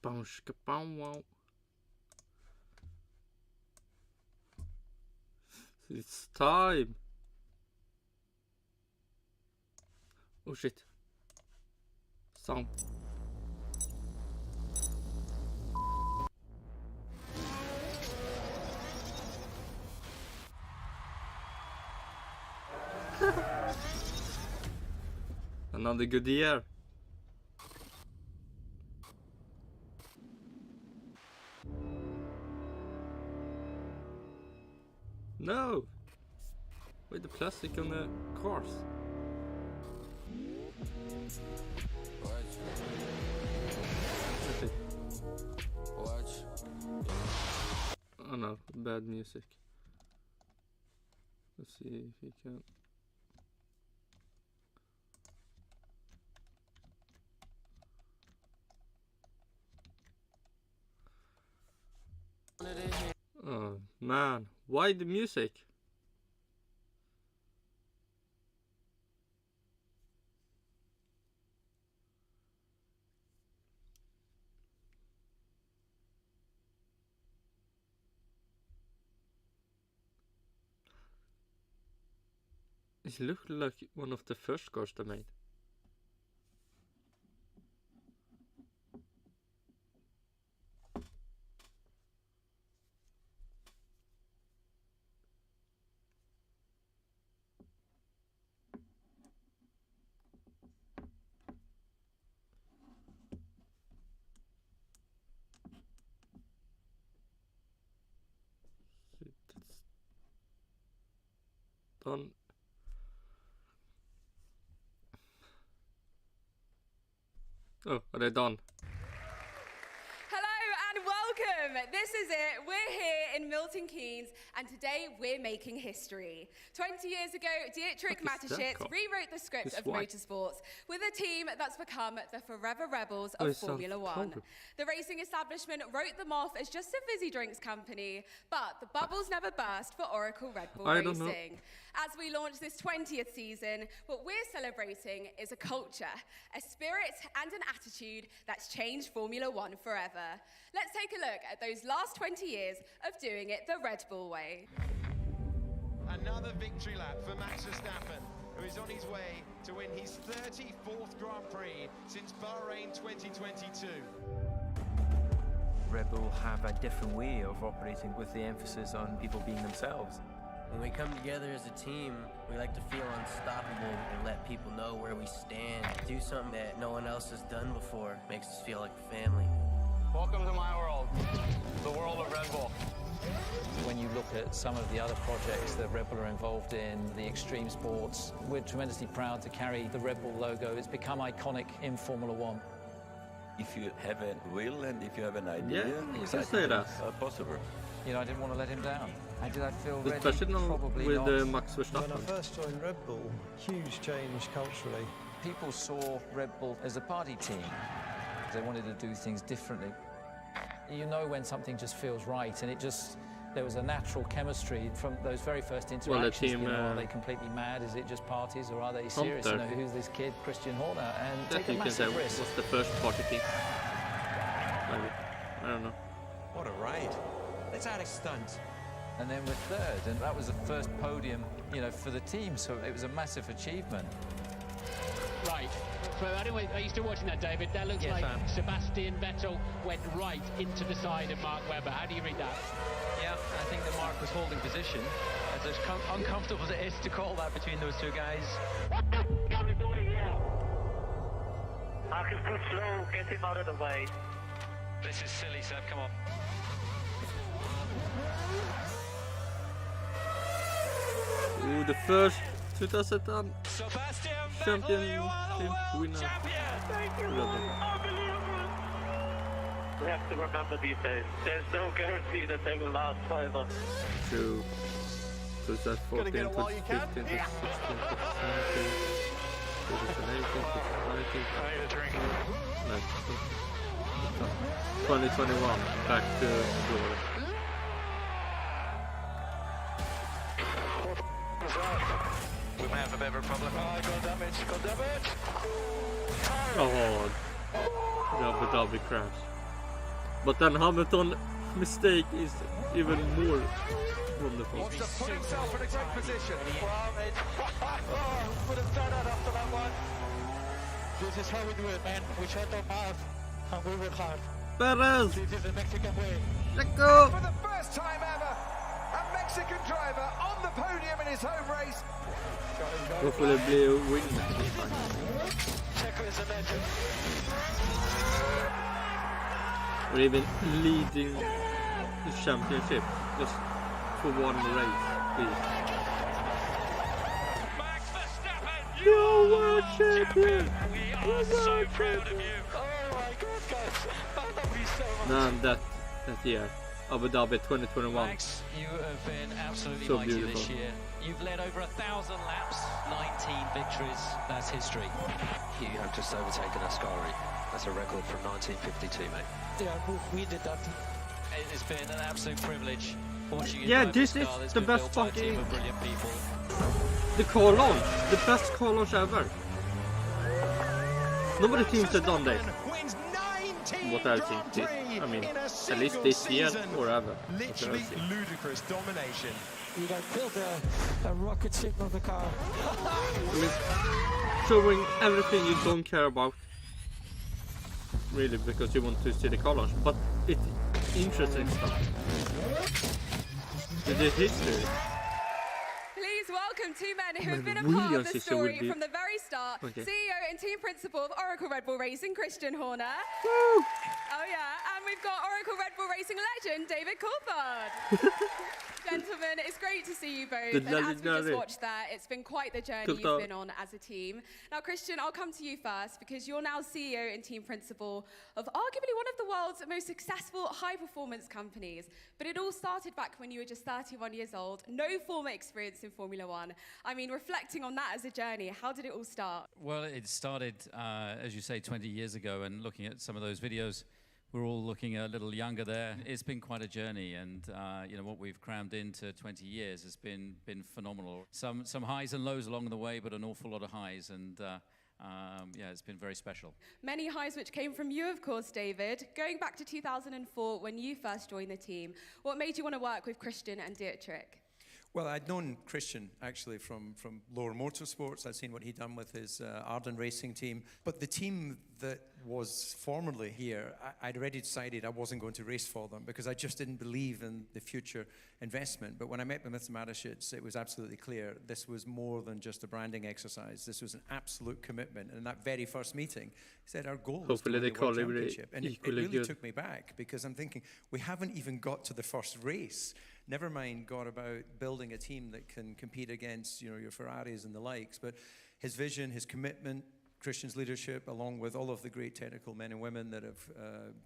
Kaboom, kaboom, wow. It's time. Oh shit. Sound. Another good year. No! With the plastic on the cars. Oh no, bad music. Let's see if we can. Oh man, why the music? It looked like one of the first cars they made. Done. Oh, are they done? Hello and welcome. This is it. We're here in Milton Keynes and today we're making history. 20 years ago, Dietrich Mateschitz rewrote the script of motorsports with a team that's become the forever rebels of Formula One. The racing establishment wrote them off as just a fizzy drinks company, but the bubbles never burst for Oracle Red Bull Racing. As we launch this 20th season, what we're celebrating is a culture, a spirit and an attitude that's changed Formula One forever. Let's take a look at those last 20 years of doing it the Red Bull way. Another victory lap for Max Verstappen, who is on his way to win his 34th Grand Prix since Bahrain 2022. Red Bull have a different way of operating with the emphasis on people being themselves. When we come together as a team, we like to feel unstoppable and let people know where we stand. Do something that no one else has done before. Makes us feel like a family. Welcome to my world, the world of Red Bull. When you look at some of the other projects that Red Bull are involved in, the extreme sports, we're tremendously proud to carry the Red Bull logo. It's become iconic in Formula One. If you have a will and if you have an idea, you can say that. Possible. You know, I didn't want to let him down. Did I feel ready? Especially Probably with not. Max Verstappen. When I first joined Red Bull, huge change culturally. People saw Red Bull as a party team. They wanted to do things differently. You know when something just feels right, and there was a natural chemistry from those very first interactions. Well, the team, are they completely mad? Is it just parties, or are they serious? You know, who's this kid, Christian Horner? And take a massive risk. Was the first party team. Maybe. I don't know. What a ride. Let's add a stunt. And then we're third, and that was the first podium, you know, for the team. So it was a massive achievement. Right. Are you still watching that, David? That looks like Sebastian Vettel went right into the side of Mark Webber. How do you read that? Yeah, I think that Mark was holding position. As uncomfortable as it is to call that between those two guys. What the hell are we doing here? Mark is too slow. Get him out of the way. This is silly, Seb. Come on. Ooh, the first 2010 championship winner. Thank you. Unbelievable. We have to remember these days. There's no guarantee that they will last forever. True. 2014, 2015, 2016, 2017, 2018, 2021, back to glory. We may have a bit of a problem. Oh, got damage. Oh, double crash. But then Hamilton mistake is even more wonderful. Wants to put himself in a great position. Would have done that after that one. This is how we do it, man. We shut our mouth and we work hard. Perez! This is the Mexican way. Let's go! For the first time ever, a Mexican driver on the podium in his home race. Då får det bli win. Checo is a legend. Or even leading the championship just for one race. Max Verstappen, You're world champion! we are so proud of you. Oh my God, guys. I love you so much. Man, that year. Abu Dhabi 2021. Max, you have been absolutely So mighty beautiful. this year. You've led over 1,000 laps, 19 victories. That's history. You have just overtaken Ascari. That's a record from 1952, mate. Yeah, we did that. It has been an absolute privilege watching you Yeah, drive this this is car that's the been best built by a fucking- team of brilliant people. The car launch. The best car launch ever. Nobody seems to have done that. Wins 19 What else Grand is Prix I mean, in a at least single this year season. or ever. Literally ludicrous domination. You got built a rocket ship of a car. I mean, showing everything you don't care about. Really, because you want to see the car launch. But it's interesting stuff. It is history. Please welcome two men who have Men, been a part of Williams the sister would story be- from the very start. Okay. CEO and team principal of Oracle Red Bull Racing, Christian Horner. Woo! Oh yeah, and we've got Oracle Red Bull Racing legend, David Coulthard. Gentlemen, it's great to see you both. The And as we just legendary. watched there, it's been quite the journey Coulthard. you've been on as a team. Now, Christian, I'll come to you first because you're now CEO and team principal of arguably one of the world's most successful high-performance companies. But it all started back when you were just 31 years old, no former experience in Formula One. I mean, reflecting on that as a journey, how did it all start? Well, it started, as you say, 20 years ago, and looking at some of those videos, we're all looking a little younger there. It's been quite a journey, and you know what we've crammed into 20 years has been phenomenal. Some highs and lows along the way, but an awful lot of highs, and yeah, it's been very special. Many highs which came from you, of course, David. Going back to 2004, when you first joined the team, what made you want to work with Christian and Dietrich? Well, I'd known Christian actually from Lower Motorsports. I'd seen what he'd done with his Arden racing team. But the team that was formerly here, I'd already decided I wasn't going to race for them because I just didn't believe in the future investment. But when I met with Mr. Mateschitz, it was absolutely clear this was more than just a branding exercise. This was an absolute commitment. And in that very first meeting, he said our goal was to win the World Championship. And it really took me back because I'm thinking, we haven't even got to the first race. Never mind got about building a team that can compete against, you know, your Ferraris and the likes. But his vision, his commitment, Christian's leadership, along with all of the great technical men and women that have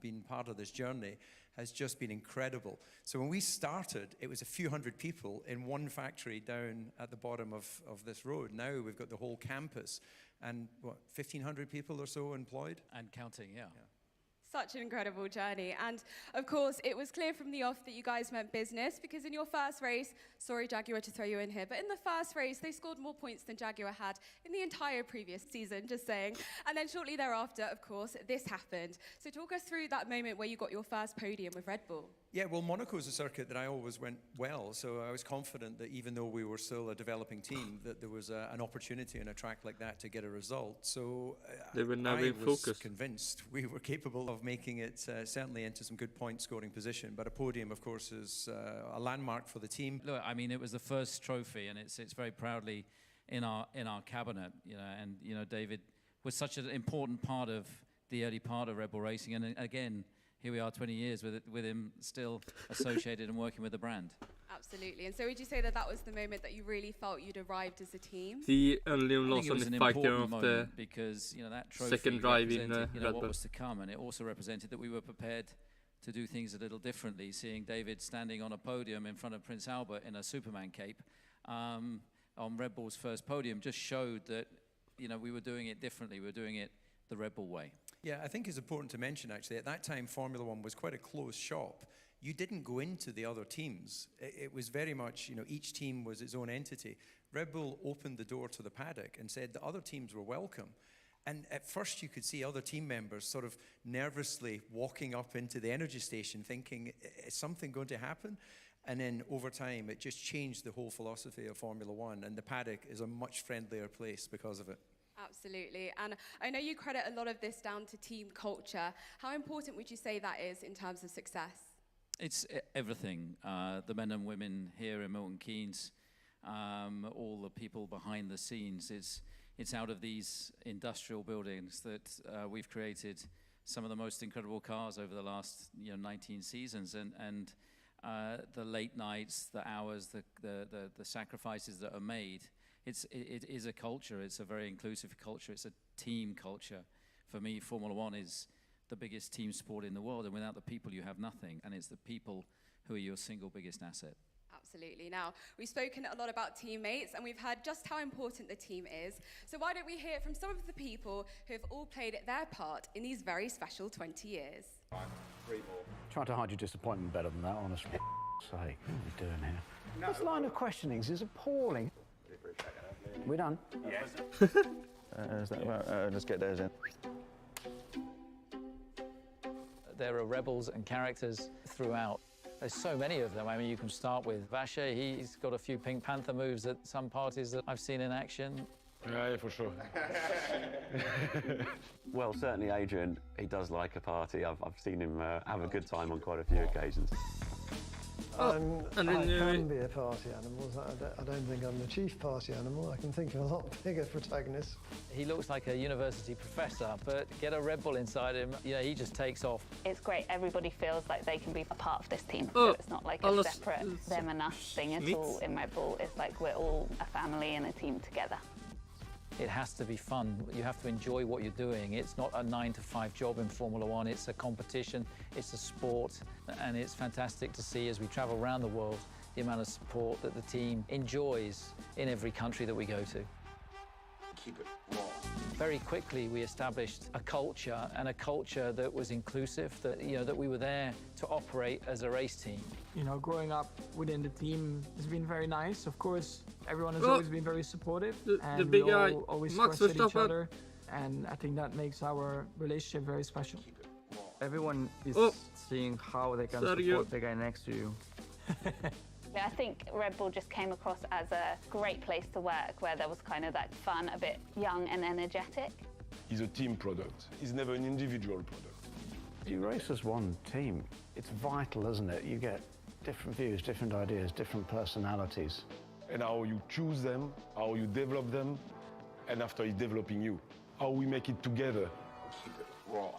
been part of this journey, has just been incredible. So when we started, it was a few hundred people in one factory down at the bottom of this road. Now we've got the whole campus and, what, 1,500 people or so employed? And counting, yeah. Such an incredible journey. And of course, it was clear from the off that you guys meant business because in your first race, sorry Jaguar to throw you in here, but in the first race, they scored more points than Jaguar had in the entire previous season, just saying. And then shortly thereafter, of course, this happened. So talk us through that moment where you got your first podium with Red Bull. Yeah, well, Monaco's a circuit that I always went well, so I was confident that even though we were still a developing team, that there was an opportunity on a track like that to get a result. So They were now I in was focus. convinced we were capable of making it certainly into some good point-scoring position. But a podium, of course, is a landmark for the team. Look, I mean, it was the first trophy, and it's very proudly in our cabinet, you know. And you know, David was such an important part of the early part of Red Bull Racing, and again, here we are 20 years with him still associated and working with the brand. Absolutely. And so would you say that that was the moment that you really felt you'd arrived as a team? The only I think loss it on was the an factor important of the moment because you know that trophy second drive in represented, you know, Red what Bull. was to come, and it also represented that we were prepared to do things a little differently. Seeing David standing on a podium in front of Prince Albert in a Superman cape on Red Bull's first podium just showed that, you know, we were doing it differently. We were doing it the Red Bull way. Yeah, I think it's important to mention, actually, at that time, Formula One was quite a closed shop. You didn't go into the other teams. It was very much, you know, each team was its own entity. Red Bull opened the door to the paddock and said the other teams were welcome. And at first you could see other team members sort of nervously walking up into the energy station thinking, is something going to happen? And then over time, it just changed the whole philosophy of Formula One, and the paddock is a much friendlier place because of it. Absolutely. And I know you credit a lot of this down to team culture. How important would you say that is in terms of success? It's everything. The men and women here in Milton Keynes, all the people behind the scenes. It's out of these industrial buildings that we've created some of the most incredible cars over the last 19 seasons. And the late nights, the hours, the sacrifices that are made. It is a culture. It's a very inclusive culture. It's a team culture. For me, Formula One is the biggest team sport in the world, and without the people, you have nothing. And it's the people who are your single biggest asset. Absolutely. Now, we've spoken a lot about teammates, and we've heard just how important the team is. So why don't we hear from some of the people who have all played their part in these very special 20 years? 3 more. Trying to hide your disappointment better than that, honestly. Sake, what are we doing here? No. This line of questionings is appalling. We're done? Yes. Let's get those in. There are rebels and characters throughout. There's so many of them. I mean, you can start with Vacher. He's got a few Pink Panther moves at some parties that I've seen in action. Yeah, for sure. Well, certainly Adrian, he does like a party. I've seen him have a good time on quite a few occasions. I can be a party animal. I don't think I'm the chief party animal. I can think of a lot bigger protagonists. He looks like a university professor, but get a Red Bull inside him, he just takes off. It's great. Everybody feels like they can be a part of this team. So it's not like a separate them and us thing at all in Red Bull. It's like we're all a family and a team together. It has to be fun. You have to enjoy what you're doing. It's not a 9-to-5 job in Formula One. It's a competition, it's a sport, and it's fantastic to see as we travel around the world the amount of support that the team enjoys in every country that we go to. Keep it raw. Very quickly, we established a culture, and a culture that was inclusive, that, that we were there to operate as a race team. Growing up within the team has been very nice. Of course, everyone has always been very supportive, and we all always trusted each other, and I think that makes our relationship very special. Everyone is seeing how they can support the guy next to you. I think Red Bull just came across as a great place to work, where there was kind of that fun, a bit young and energetic. He's a team product. He's never an individual product. You race as one team. It's vital, isn't it? You get different views, different ideas, different personalities. And how you choose them, how you develop them, and after he's developing you, how we make it together. Keep it raw.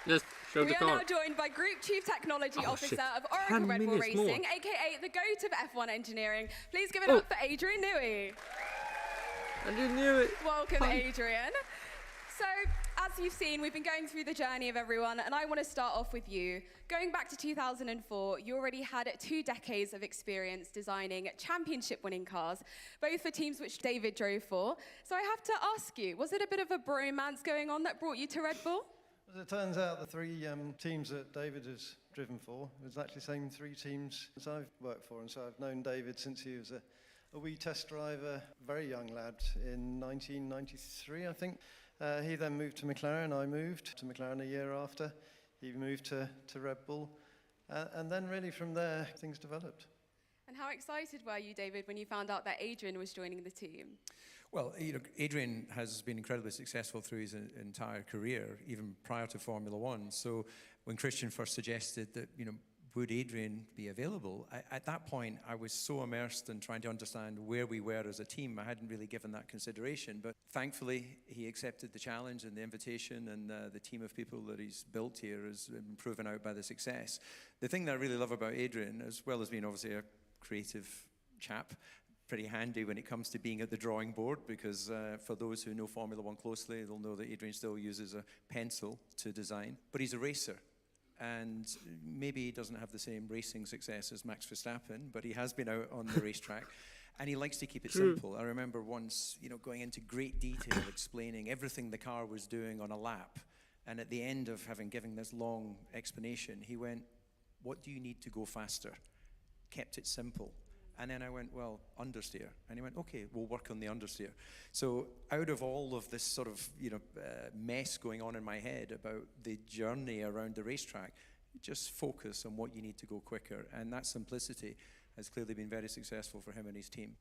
Yes, show the car. We are now joined by Group Chief Technology Officer of Oracle Red Bull Racing, aka the GOAT of F1 engineering. Please give it up for Adrian Newey. Adrian Newey. Welcome, Adrian. So, as you've seen, we've been going through the journey of everyone, and I want to start off with you. Going back to 2004, you already had 2 decades of experience designing championship-winning cars, both for teams which David drove for. So I have to ask you, was it a bit of a bromance going on that brought you to Red Bull? As it turns out, the 3 teams that David has driven for was actually the same 3 teams as I've worked for, and so I've known David since he was a wee test driver, very young lad, in 1993, I think. He then moved to McLaren. I moved to McLaren a year after. He moved to Red Bull. And then really from there, things developed. And how excited were you, David, when you found out that Adrian was joining the team? Well, Adrian has been incredibly successful through his entire career, even prior to Formula One. So when Christian first suggested that, would Adrian be available, at that point, I was so immersed in trying to understand where we were as a team, I hadn't really given that consideration. But thankfully, he accepted the challenge and the invitation, and the team of people that he's built here has been proven out by the success. The thing that I really love about Adrian, as well as being obviously a creative chap, pretty handy when it comes to being at the drawing board, because for those who know Formula One closely, they'll know that Adrian still uses a pencil to design. But he's a racer. And maybe he doesn't have the same racing success as Max Verstappen, but he has been out on the racetrack. And he likes to keep it simple. I remember once, going into great detail, explaining everything the car was doing on a lap. And at the end of having given this long explanation, he went, "What do you need to go faster?" Kept it simple. And then I went, well, understeer. And he went, okay, we'll work on the understeer. So out of all of this sort of, mess going on in my head about the journey around the racetrack, just focus on what you need to go quicker. And that simplicity has clearly been very successful for him and his team.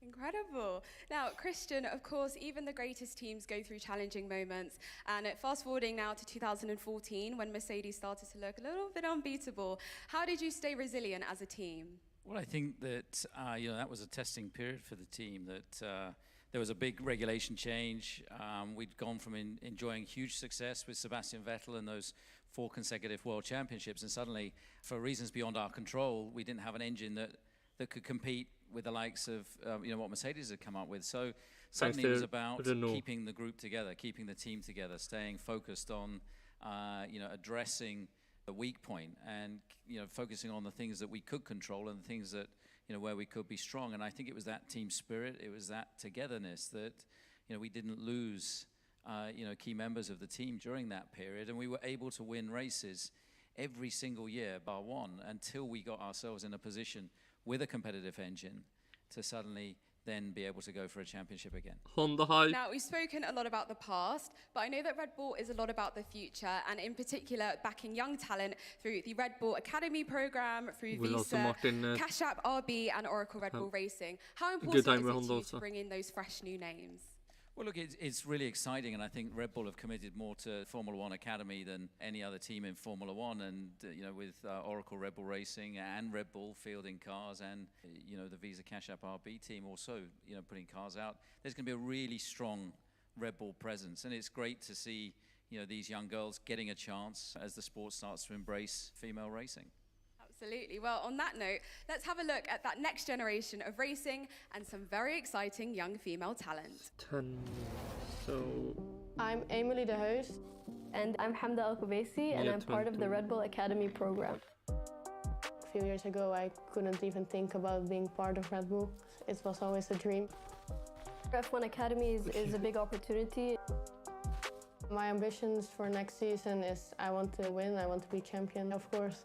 Incredible. Now, Christian, of course, even the greatest teams go through challenging moments. And fast forwarding now to 2014, when Mercedes started to look a little bit unbeatable, how did you stay resilient as a team? Well, I think that that was a testing period for the team. That there was a big regulation change. We'd gone from enjoying huge success with Sebastian Vettel and those 4 consecutive World Championships, and suddenly, for reasons beyond our control, we didn't have an engine that could compete with the likes of what Mercedes had come up with. So suddenly it was about keeping the group together, keeping the team together, staying focused on addressing the weak point, and focusing on the things that we could control and the things that where we could be strong. And I think it was that team spirit, it was that togetherness that we didn't lose key members of the team during that period, and we were able to win races every single year bar one, until we got ourselves in a position with a competitive engine to suddenly then be able to go for a championship again. Honda high. Now, we've spoken a lot about the past, but I know that Red Bull is a lot about the future, and in particular, backing young talent through the Red Bull Academy program, through Visa, Cash App, RB, and Oracle Red Bull Racing. How important is it to you to bring in those fresh new names? Well, look, it's really exciting, and I think Red Bull have committed more to Formula One Academy than any other team in Formula One. And with Oracle Red Bull Racing and Red Bull fielding cars, and the Visa Cash App RB team also putting cars out, there's going to be a really strong Red Bull presence, and it's great to see these young girls getting a chance as the sport starts to embrace female racing. Absolutely. Well, on that note, let's have a look at that next generation of racing and some very exciting young female talent. I'm Emily, the host. And I'm Hamda Al-Kubaisi, and I'm part of the Red Bull Academy program. A few years ago, I couldn't even think about being part of Red Bull. It was always a dream. F1 Academy is a big opportunity. My ambitions for next season is I want to win, I want to be champion, of course.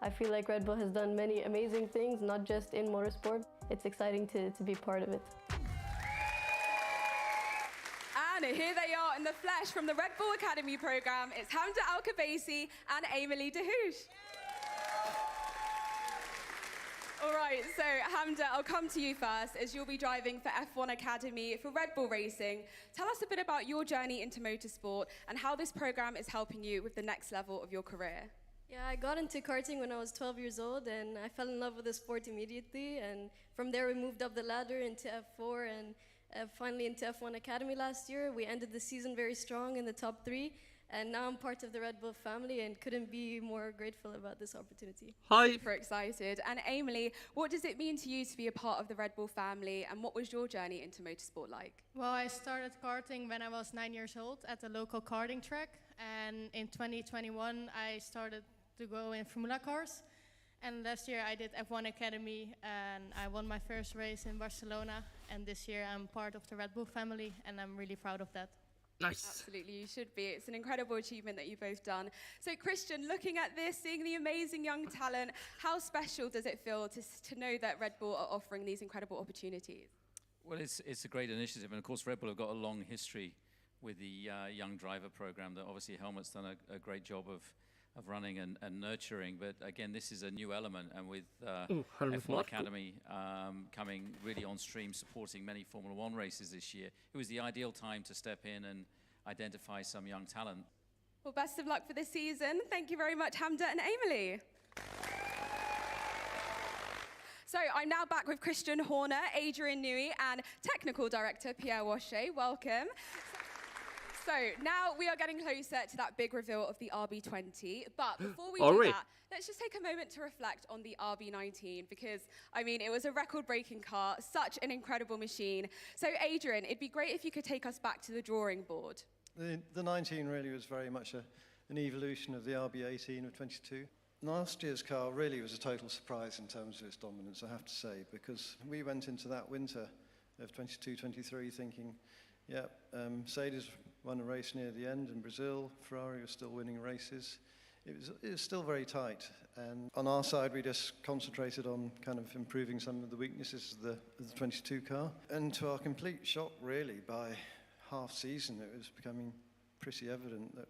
I feel like Red Bull has done many amazing things, not just in motorsport. It's exciting to be part of it. And here they are in the flesh from the Red Bull Academy program. It's Hamda Al-Kubaisi and Emily Dehouche. All right, so Hamda, I'll come to you first, as you'll be driving for F1 Academy for Red Bull Racing. Tell us a bit about your journey into motorsport and how this program is helping you with the next level of your career. Yeah, I got into karting when I was 12 years old, and I fell in love with the sport immediately. And from there, we moved up the ladder into F4 and finally into F1 Academy last year. We ended the season very strong in the top 3. And now I'm part of the Red Bull family and couldn't be more grateful about this opportunity. Hi. Super excited. And Emily, what does it mean to you to be a part of the Red Bull family, and what was your journey into motorsport like? Well, I started karting when I was 9 years old at the local karting track. And in 2021, I started to go in Formula cars. And last year I did F1 Academy and I won my first race in Barcelona. And this year I'm part of the Red Bull family, and I'm really proud of that. Nice. Absolutely, you should be. It's an incredible achievement that you've both done. So Christian, looking at this, seeing the amazing young talent, how special does it feel to know that Red Bull are offering these incredible opportunities? Well, it's a great initiative, and of course Red Bull have got a long history with the young driver program that obviously Helmut's done a great job of running and nurturing. But again, this is a new element, and with F1 Academy coming really on stream, supporting many Formula One races this year, it was the ideal time to step in and identify some young talent. Well, best of luck for this season. Thank you very much, Hamda and Emily. So I'm now back with Christian Horner, Adrian Newey, and Technical Director Pierre Wachet. Welcome. So now we are getting closer to that big reveal of the RB20. But before we do that, let's just take a moment to reflect on the RB19, because, I mean, it was a record-breaking car, such an incredible machine. So Adrian, it'd be great if you could take us back to the drawing board. The 19 really was very much an evolution of the RB18 of 22. Last year's car really was a total surprise in terms of its dominance, I have to say, because we went into that winter of 22-23 thinking, Mercedes won a race near the end in Brazil, Ferrari was still winning races. it was still very tight. And on our side, we just concentrated on kind of improving some of the weaknesses of the 22 car. And to our complete shock, really, by half season, it was becoming pretty evident that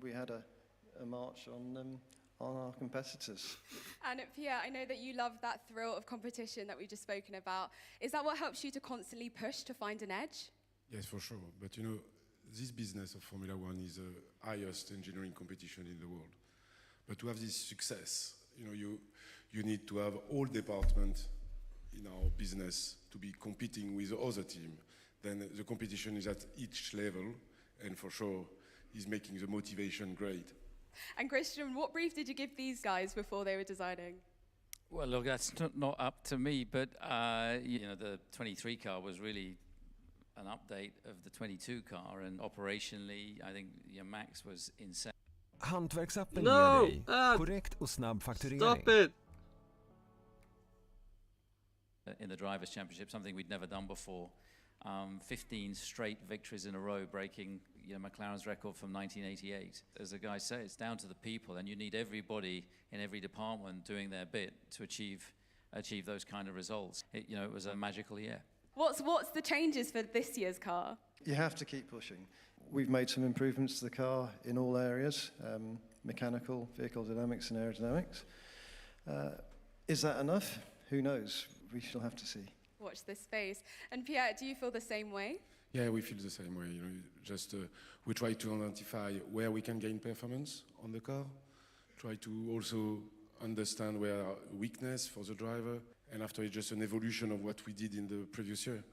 we had a march on our competitors. And Pierre, I know that you love that thrill of competition that we've just spoken about. Is that what helps you to constantly push to find an edge? Yes, for sure. But you know, this business of Formula One is the highest engineering competition in the world. But to have this success, you know, you need to have all departments in our business to be competing with the other team. Then the competition is at each level, and for sure is making the motivation great. And Christian, what brief did you give these guys before they were designing? Well, look, that's not up to me, but you know, the 23 car was really an update of the 22 car, and operationally, I think Max was insane. Hantverksappen ger dig korrekt och snabb fakturering. Stop it! In the Drivers' Championship, something we'd never done before. 15 straight victories in a row, breaking McLaren's record from 1988. As the guys say, it's down to the people, and you need everybody in every department doing their bit to achieve those kind of results. It was a magical year. What's the changes for this year's car? You have to keep pushing. We've made some improvements to the car in all areas, mechanical, vehicle dynamics and aerodynamics. Is that enough? Who knows? We shall have to see. Watch this space. And Pierre, do you feel the same way? Yeah, we feel the same way. You know, just we try to identify where we can gain performance on the car. Try to also understand where our weakness for the driver, and after it's just an evolution of what we did in the previous year.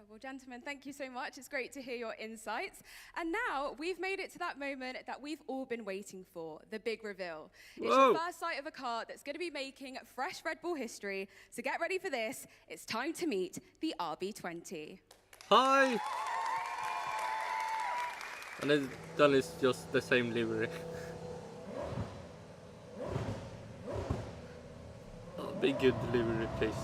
Well, gentlemen, thank you so much. It's great to hear your insights. And now we've made it to that moment that we've all been waiting for, the big reveal. It's your first sight of a car that's going to be making fresh Red Bull history. So get ready for this. It's time to meet the RB20. Hi! And then it's just the same livery. Oh, be good livery, please.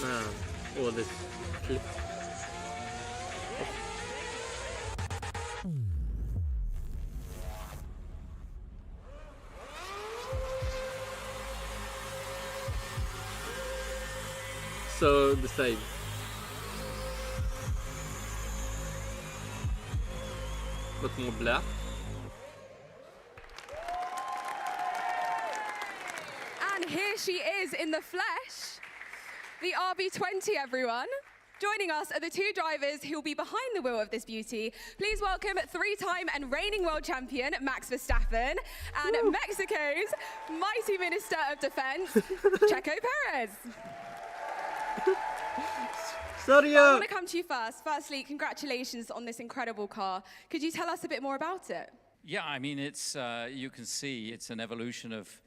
Man, all this flip. So the same. But more black. And here she is in the flesh. The RB20, everyone. Joining us are the two drivers who will be behind the wheel of this beauty. Please welcome three-time and reigning world champion Max Verstappen and Mexico's mighty Minister of Defense, Checo Perez. Sorry. I want to come to you first. Firstly, congratulations on this incredible car. Could you tell us a bit more about it? Yeah, I mean, it's you can see it's an evolution of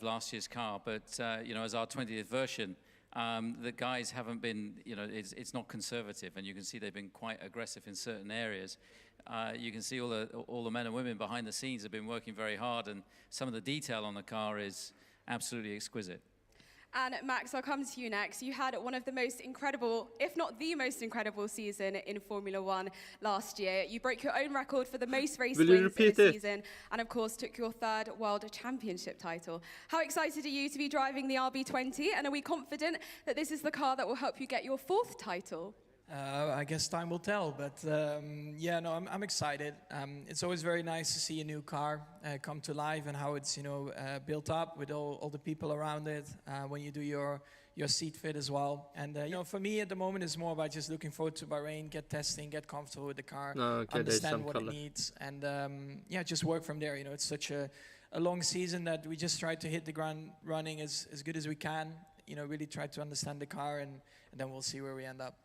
last year's car, but as our 20th version. The guys haven't been, it's not conservative, and you can see they've been quite aggressive in certain areas. You can see all the men and women behind the scenes have been working very hard, and some of the detail on the car is absolutely exquisite. And Max, I'll come to you next. You had one of the most incredible, if not the most incredible season in Formula One last year. You broke your own record for the most race wins in a season, and of course took your third World Championship title. How excited are you to be driving the RB20, and are we confident that this is the car that will help you get your fourth title? I guess time will tell, but yeah, no, I'm excited. It's always very nice to see a new car come to life and how it's built up with all the people around it. When you do your seat fit as well, and for me at the moment it's more about just looking forward to Bahrain, get testing, get comfortable with the car, understand what it needs, and yeah, just work from there. It's such a long season that we just try to hit the ground running as good as we can. Really try to understand the car, and then we'll see where we end up.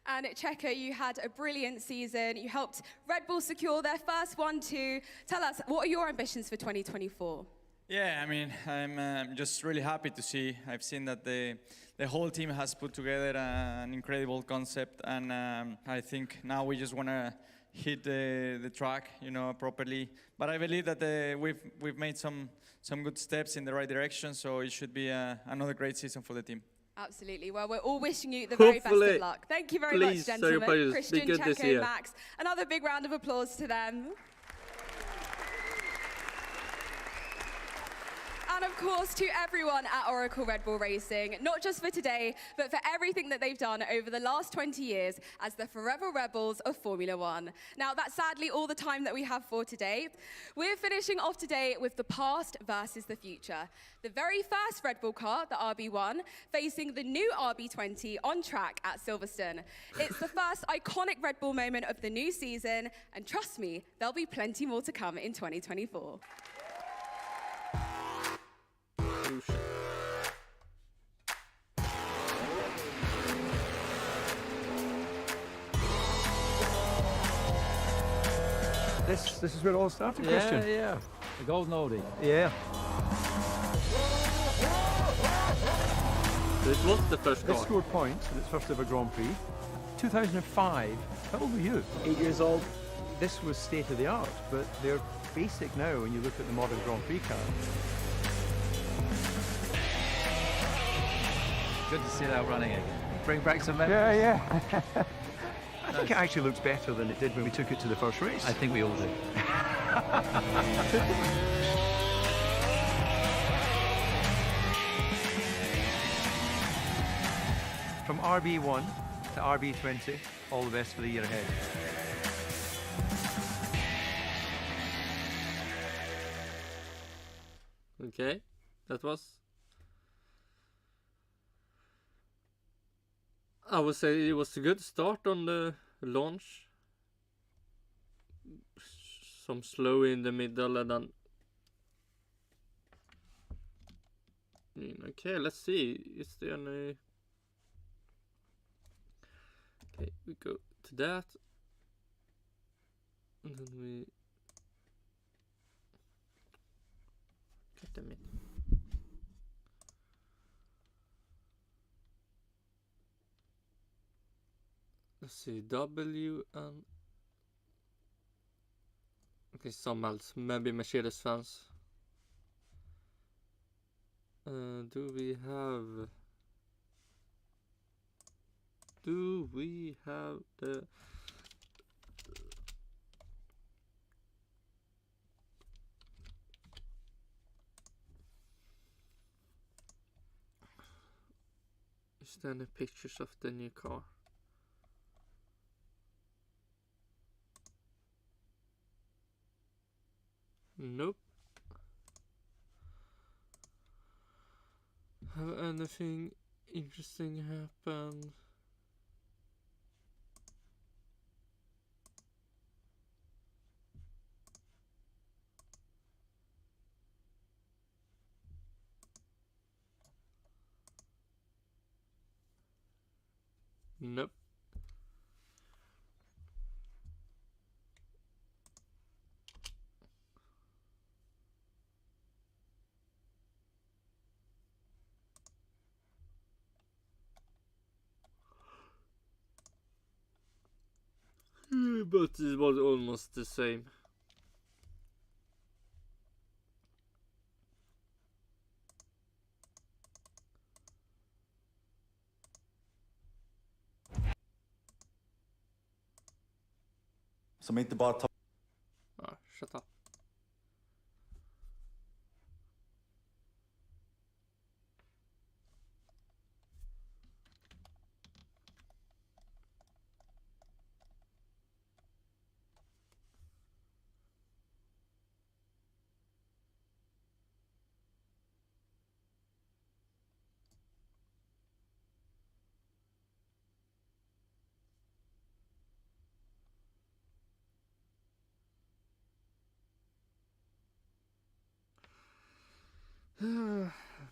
And Checo, you had a brilliant season. You helped Red Bull secure their first 1-2. Tell us, what are your ambitions for 2024? Yeah, I mean, I'm just really happy to see. I've seen that the whole team has put together an incredible concept, and I think now we just want to hit the track, you know, properly. But I believe that we've made some good steps in the right direction, so it should be another great season for the team. Absolutely. Well, we're all wishing you the very best of luck. Thank you very much, gentlemen. Christian, Checo, Max. Another big round of applause to them. And of course, to everyone at Oracle Red Bull Racing, not just for today, but for everything that they've done over the last 20 years as the forever rebels of Formula One. Now, that's sadly all the time that we have for today. We're finishing off today with the past versus the future. The very first Red Bull car, the RB1, facing the new RB20 on track at Silverstone. It's the first iconic Red Bull moment of the new season, and trust me, there'll be plenty more to come in 2024. This is where it all started, Christian. Yeah. The golden oldie. Yeah. This was the first car. This scored points in its first ever Grand Prix. 2005. How old were you? 8 years old. This was state of the art, but they're basic now when you look at the modern Grand Prix car. Good to see that running again. Bring back some memories. Yeah. I think it actually looks better than it did when we took it to the first race. I think we all do. From RB1 to RB20, all the best for the year ahead. Okay, that was... I would say it was a good start on the launch. Some slow in the middle and then... Okay, let's see. Is there any... Okay, we go to that. And then we... Cut them in. Let's see, W and... Okay, some else. Maybe Mercedes fans. Do we have the... Is there any pictures of the new car? Nope. Have anything interesting happened? Nope. But it was almost the same. Så man inte bara tar... Shut up.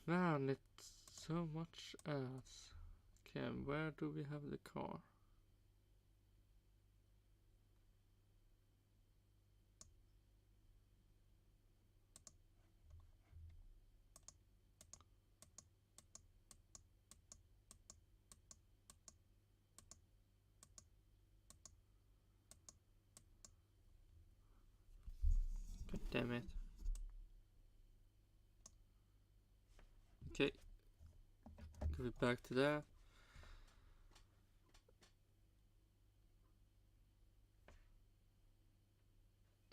Man, it's so much ass. Okay, where do we have the car? damn it. Okay. Go back to that.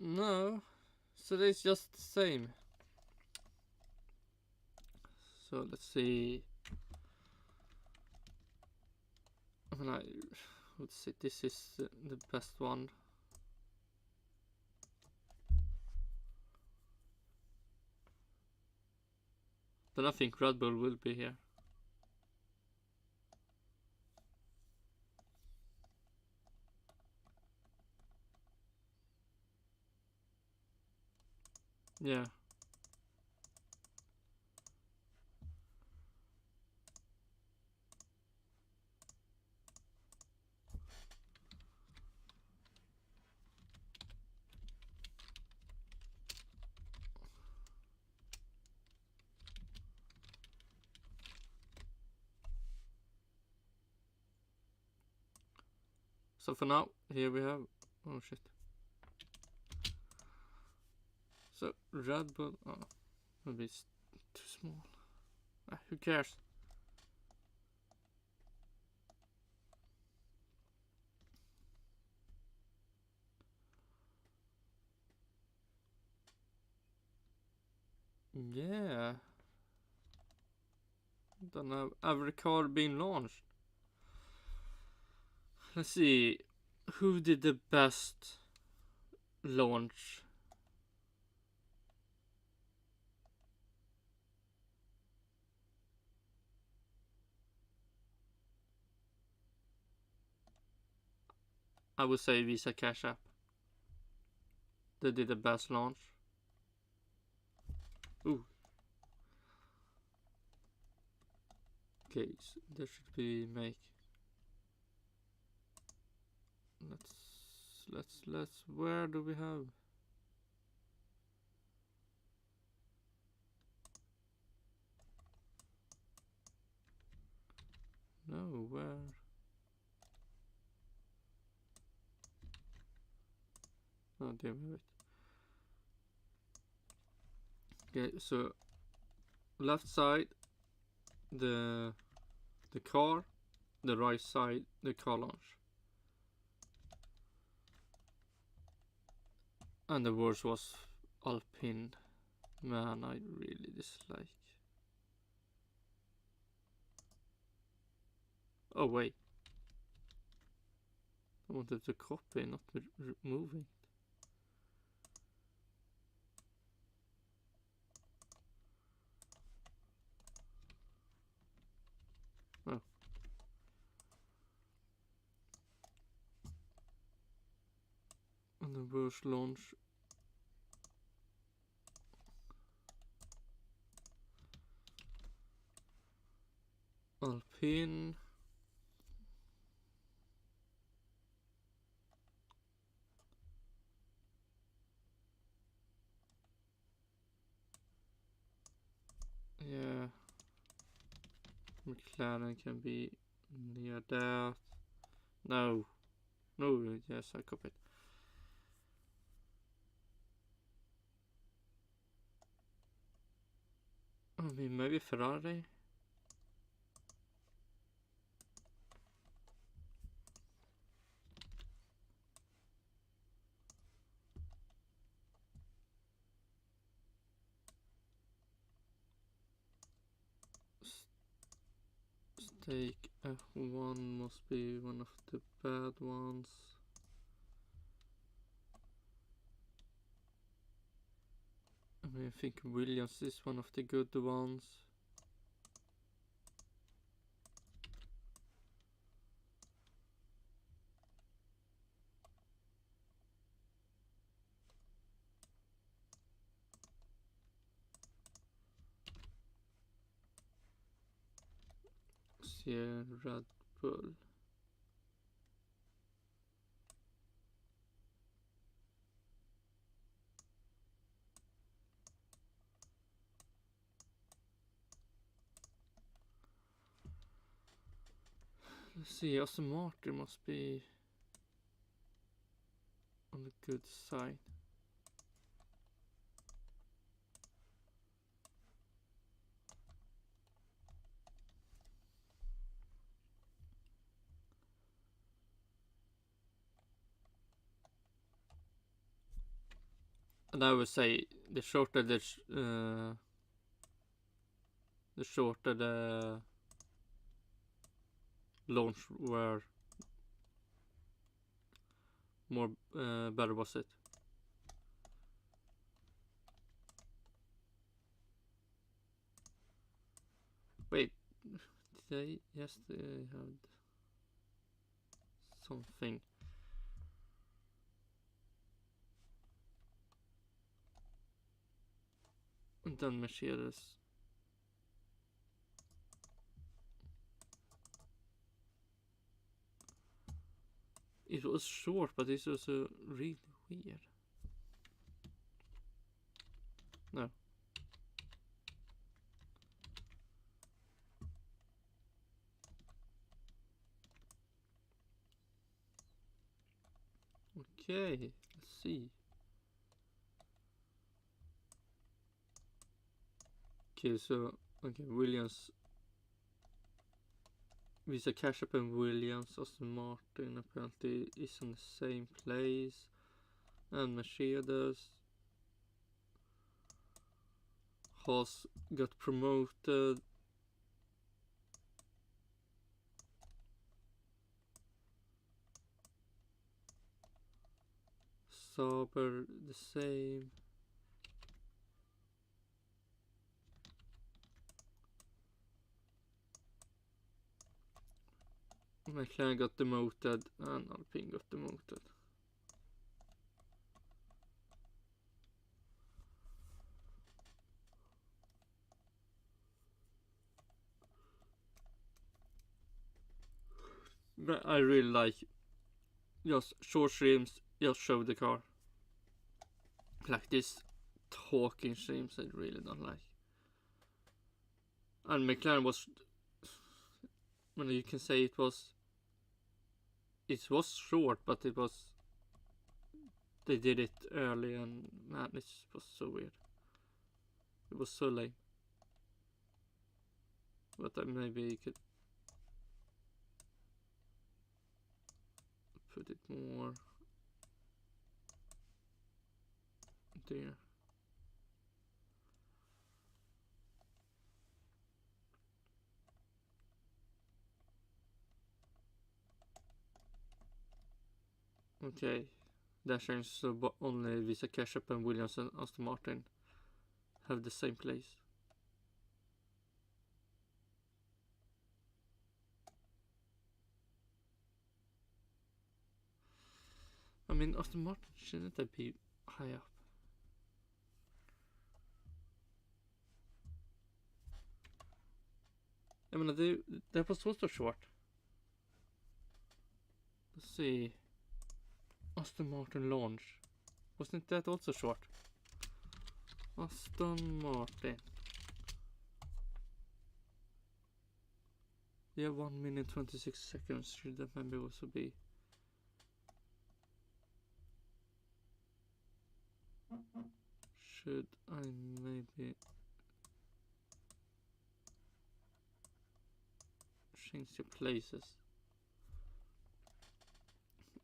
No. So it's just the same. So let's see. I mean, I would say this is the best one. Then I think Red Bull will be here. Yeah. So for now, here we have, oh shit. So Red Bull, oh, maybe it's too small. Who cares? Yeah. Don't have every car being launched. Let's see. Who did the best launch? I would say Visa Cash App. They did the best launch. Ooh. Okay, so there should be make. Let's where do we have? No, where? Oh, damn it. Okay, so left side the car, the right side the car launch. And the worst was Alpine. Man, I really dislike. Oh wait. I wanted to copy, not moving. Oh. And the worst launch. Alpine. Yeah. Mclaren can be near that. No. No, yes, I copied. I mean, maybe Ferrari? Stake F1 must be one of the bad ones. I mean, I think Williams is one of the good ones. Yeah, Red Bull. Let's see, Aston Martin must be on the good side. And I would say the shorter the launch were, more better was it. Wait, did I? Yes, they had something. And then Mercedes. It was short, but it was really weird. No. Okay, let's see. Okay, so Williams, Visa Cash App and Williams, Aston Martin apparently is in the same place, and Mercedes. Haas got promoted. Sauber the same. McLaren got demoted and Alpine got demoted. But I really like just short streams, just show the car. Like this talking streams I really don't like. And McLaren was, well, you can say it was short, but it was, they did it early, and man, it was so weird. It was so lame. But maybe you could put it more there. Okay, that changed, so but only Visa Cash App and Williams and Aston Martin have the same place. I mean, Aston Martin, shouldn't they be high up? I mean, that was also short. Let's see. Aston Martin launch. Wasn't that also short? Aston Martin. Yeah, 1 minute 26 seconds. Should that maybe also be? Should I maybe change the places?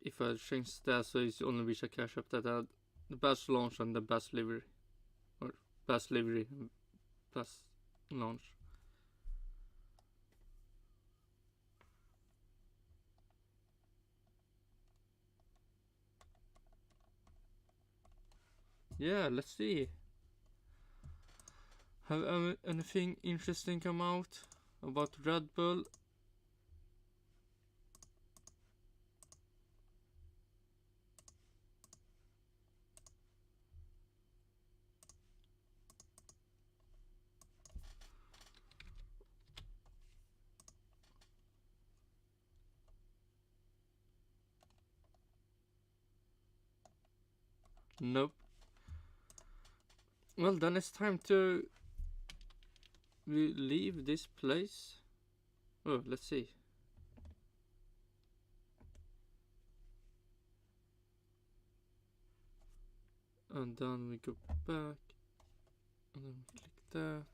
If I change that, so it's only Visa Cash App that had the best launch and the best livery, or best livery and best launch. Yeah, let's see. Have anything interesting come out about Red Bull? Nope. Well, then it's time to leave this place. Oh, let's see. And then we go back. And then we click that.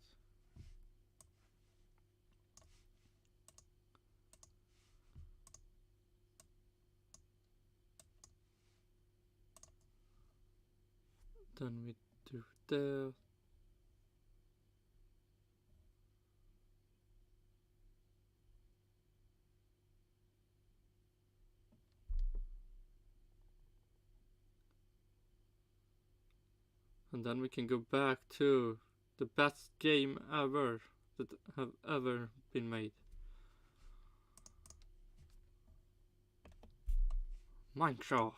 Then we do that. And then we can go back to the best game ever that have ever been made. Minecraft.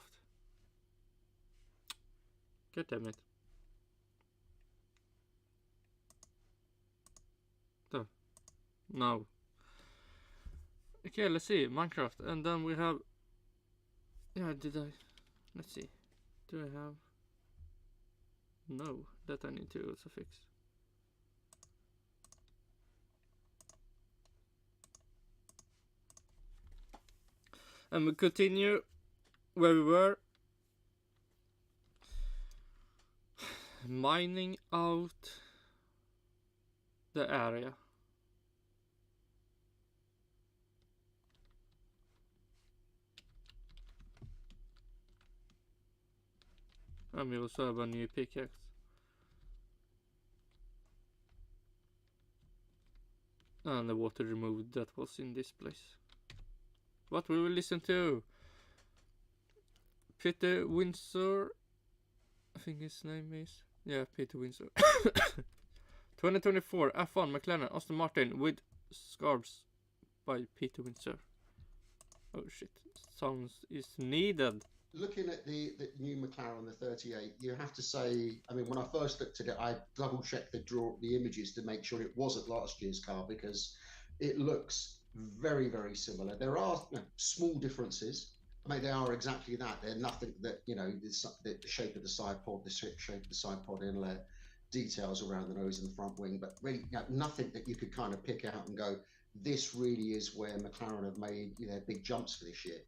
God damn it. There. No. Okay, let's see. Minecraft. And then we have... Yeah, did I... Let's see. Do I have... No, that I need to also fix. And we continue where we were. Mining out the area. And we also have a new pickaxe. And the water removed that was in this place. What we will listen to? Peter Windsor. I think his name is. Yeah, Peter Windsor. 2024 F1 McLaren Aston Martin with scarves by Peter Windsor. Oh shit. Sounds is needed. Looking at the new McLaren, the 38, you have to say, I mean, when I first looked at it, I double checked the images to make sure it wasn't last year's car, because it looks very, very similar. There are small differences. I mean, they are exactly that. They're nothing that, the shape of the side pod, the shape of the side pod inlet, details around the nose and the front wing, but really nothing that you could kind of pick out and go, this really is where McLaren have made big jumps for this year.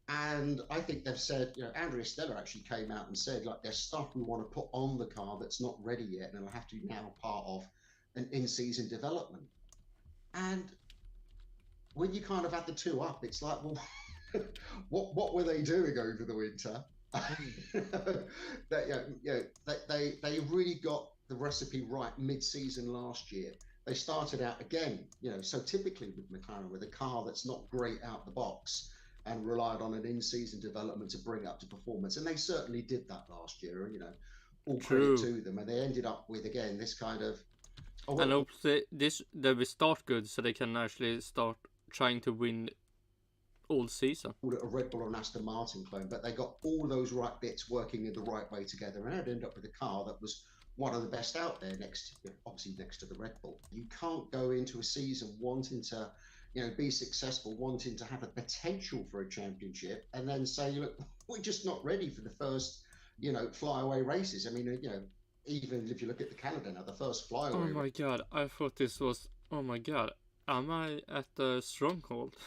And I think they've said, Andrea Stella actually came out and said, like, there's stuff we want to put on the car that's not ready yet, and it'll have to be now part of an in-season development. And when you kind of add the two up, it's like, well, what were they doing over the winter? They really got the recipe right mid-season last year. They started out again, so typically with McLaren, with a car that's not great out the box, and relied on an in-season development to bring up to performance. And they certainly did that last year, all credit to them. And they ended up with, again, this kind of... and hopefully they will start good, so they can actually start trying to win all season. Called it a Red Bull or an Aston Martin clone, but they got all those right bits working in the right way together, and ended up with a car that was one of the best out there, obviously next to the Red Bull. You can't go into a season wanting to be successful, wanting to have a potential for a championship, and then say, look, we're just not ready for the first, flyaway races. I mean, even if you look at the Canada now, the first flyaway. Oh my god, I thought this was, oh my god, am I at the stronghold?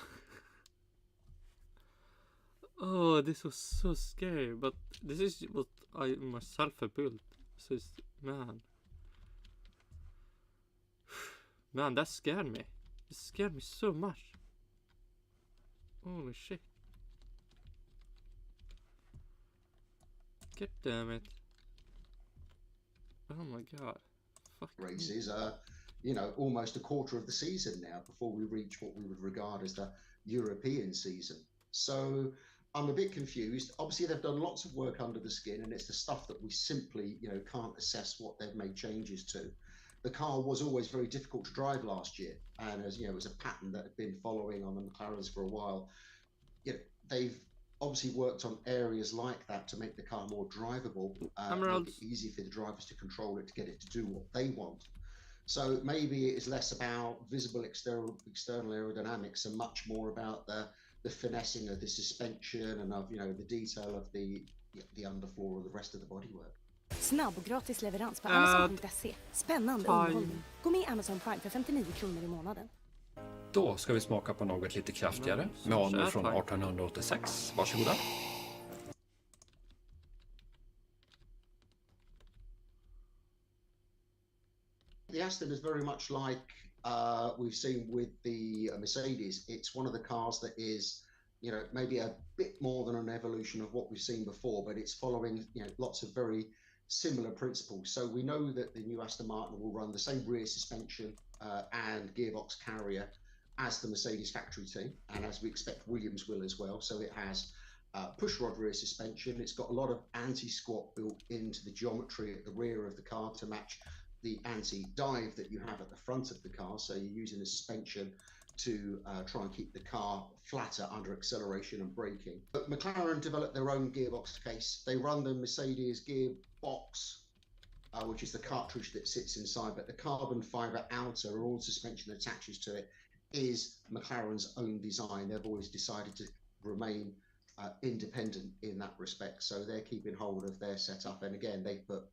Oh, this was so scary, but this is what I myself have built. So it's, man, that scared me. It scared me so much. Holy shit. God damn it. Oh my god. Fuck races are, almost a quarter of the season now before we reach what we would regard as the European season. So I'm a bit confused. Obviously, they've done lots of work under the skin, and it's the stuff that we simply, can't assess what they've made changes to. The car was always very difficult to drive last year, and as it was a pattern that had been following on the McLarens for a while. They've obviously worked on areas like that to make the car more drivable, make it easy for the drivers to control it, to get it to do what they want. So maybe it is less about visible external aerodynamics and much more about the finessing of the suspension and of the detail of the underfloor or the rest of the bodywork. Snabb och gratis leverans på Amazon.se. Spännande underhållning. Gå med i Amazon Prime för 59 kronor i månaden. Då ska vi smaka på något lite kraftigare med anor från 1886. Varsågoda. The Aston is very much like we've seen with the Mercedes. It's one of the cars that is, maybe a bit more than an evolution of what we've seen before, but it's following, lots of very similar principles. So we know that the new Aston Martin will run the same rear suspension and gearbox carrier as the Mercedes factory team, and as we expect Williams will as well. So it has push rod rear suspension. It's got a lot of anti-squat built into the geometry at the rear of the car to match the anti-dive that you have at the front of the car. So you're using the suspension to try and keep the car flatter under acceleration and braking. But McLaren developed their own gearbox case. They run the Mercedes gearbox, which is the cartridge that sits inside, but the carbon fiber outer, or all suspension that attaches to it, is McLaren's own design. They've always decided to remain independent in that respect, so they're keeping hold of their setup. And again, they put,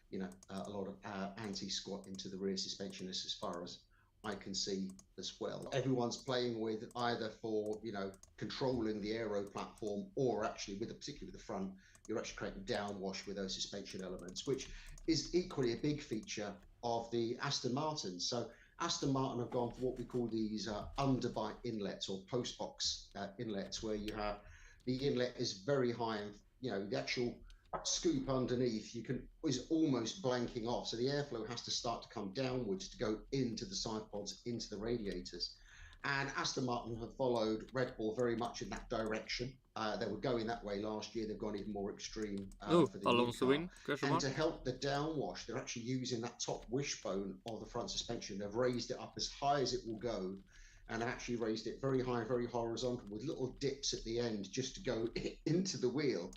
you know, a lot of anti-squat into the rear suspension, as far as I can see as well. Everyone's playing with either for, you know, controlling the aero platform, or actually with particularly the front, you're actually creating downwash with those suspension elements, which is equally a big feature of the Aston Martin. So Aston Martin have gone for what we call these underbite inlets, or post box inlets, where you have the inlet is very high, and you know the actual scoop underneath is almost blanking off, so the airflow has to start to come downwards to go into the side pods, into the radiators. And Aston Martin have followed Red Bull very much in that direction. They were going that way last year. They've gone even more extreme for the new car. And to help the downwash, they're actually using that top wishbone of the front suspension. They've raised it up as high as it will go, and actually raised it very high, very horizontal, with little dips at the end just to go into the wheel.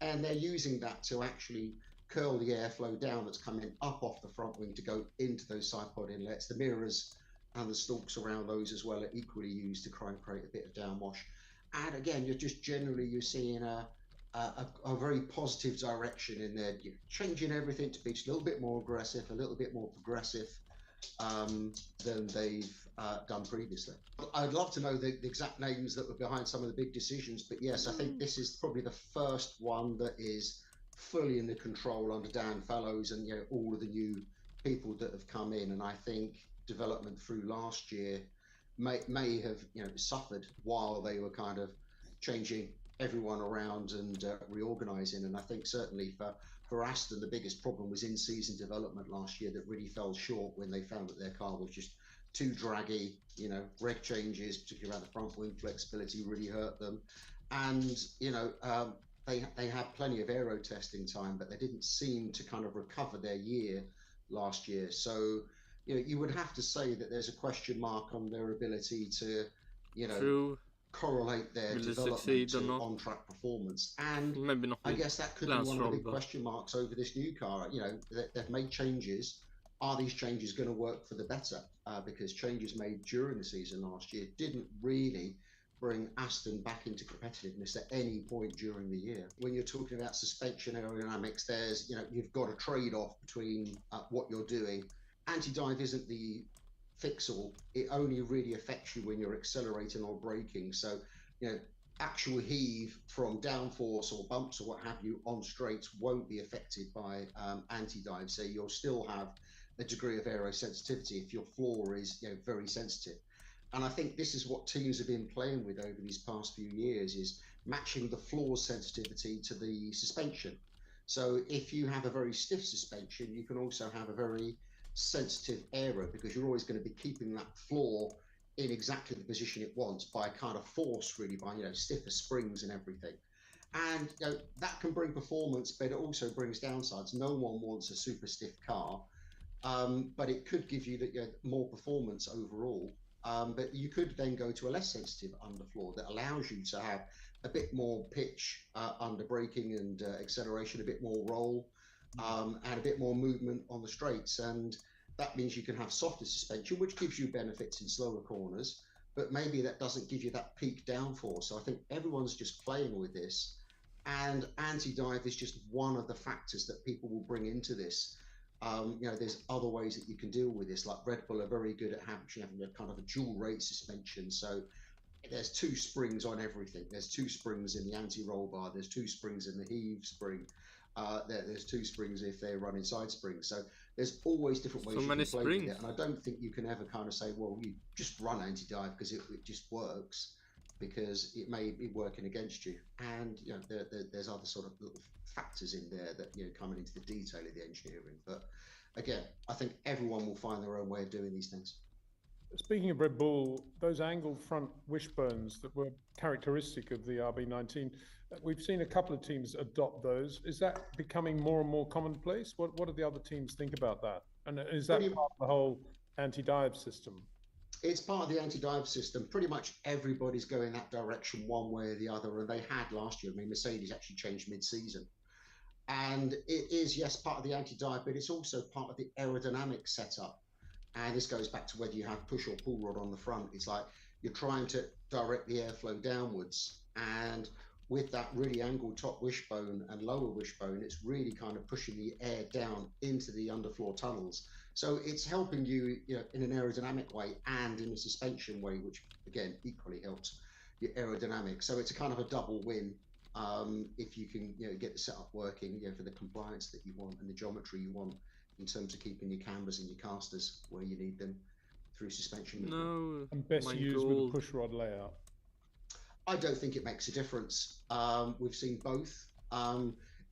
And they're using that to actually curl the airflow down that's coming up off the front wing to go into those side pod inlets. The mirrors and the stalks around those as well are equally used to try and create a bit of downwash. And again, you're seeing a very positive direction in there. You're changing everything to be just a little bit more aggressive, a little bit more progressive than they've done previously. I'd love to know the exact names that were behind some of the big decisions, but yes, I think this is probably the first one that is fully in the control under Dan Fallows and, you know, all of the new people that have come in. And I think development through last year may have, you know, suffered while they were kind of changing everyone around and reorganizing. And I think certainly for Aston, the biggest problem was in-season development last year that really fell short when they found that their car was just too draggy. You know, reg changes, particularly around the front wing flexibility, really hurt them. And, you know, they had plenty of aero testing time, but they didn't seem to kind of recover their year last year. So, you know, you would have to say that there's a question mark on their ability to, you know, correlate their development to on-track performance. And maybe not. I guess that could be one of the big question marks over this new car. You know, they've made changes. Are these changes going to work for the better? Because changes made during the season last year didn't really bring Aston back into competitiveness at any point during the year. When you're talking about suspension aerodynamics, there's, you know, you've got a trade-off between what you're doing. Anti-dive isn't the fix-all. It only really affects you when you're accelerating or braking. So, you know, actual heave from downforce or bumps or what have you on straights won't be affected by anti-dive. So you'll still have a degree of aero sensitivity if your floor is, you know, very sensitive. And I think this is what teams have been playing with over these past few years, is matching the floor sensitivity to the suspension. So if you have a very stiff suspension, you can also have a very sensitive aero, because you're always going to be keeping that floor in exactly the position it wants by kind of force, really, by, you know, stiffer springs and everything. And, you know, that can bring performance, but it also brings downsides. No one wants a super stiff car, but it could give you that, you know, more performance overall. But you could then go to a less sensitive underfloor that allows you to have a bit more pitch under braking and acceleration, a bit more roll, and a bit more movement on the straights. And that means you can have softer suspension, which gives you benefits in slower corners, but maybe that doesn't give you that peak downforce. So I think everyone's just playing with this, and anti-dive is just one of the factors that people will bring into this. You know, there's other ways that you can deal with this. Like Red Bull are very good at having a kind of a dual rate suspension. So there's two springs on everything. There's two springs in the anti-roll bar. There's two springs in the heave spring. There's two springs if they're running side springs. So there's always different ways you can play with it. And I don't think you can ever kind of say, well, you just run anti-dive because it just works. because it may be working against you. And you know, there's other sort of little factors in there that, you know, coming into the detail of the engineering. But again, I think everyone will find their own way of doing these things. Speaking of Red Bull, those angled front wishbones that were characteristic of the RB19, we've seen a couple of teams adopt those. Is that becoming more and more commonplace? What do the other teams think about that? And is that part of the whole anti-dive system? It's part of the anti-dive system. Pretty much everybody's going that direction one way or the other, and they had last year. I mean, Mercedes actually changed mid-season. And it is, yes, part of the anti-dive, but it's also part of the aerodynamic setup. And this goes back to whether you have push or pull rod on the front. It's like you're trying to direct the airflow downwards. And with that really angled top wishbone and lower wishbone, it's really kind of pushing the air down into the underfloor tunnels. So it's helping you, you know, in an aerodynamic way and in a suspension way, which again equally helps your aerodynamics. So it's a kind of a double win if you can, you know, get the setup working, you know, for the compliance that you want and the geometry you want in terms of keeping your cambers and your casters where you need them through suspension. No, and best used with a push rod layout. I don't think it makes a difference. We've seen both.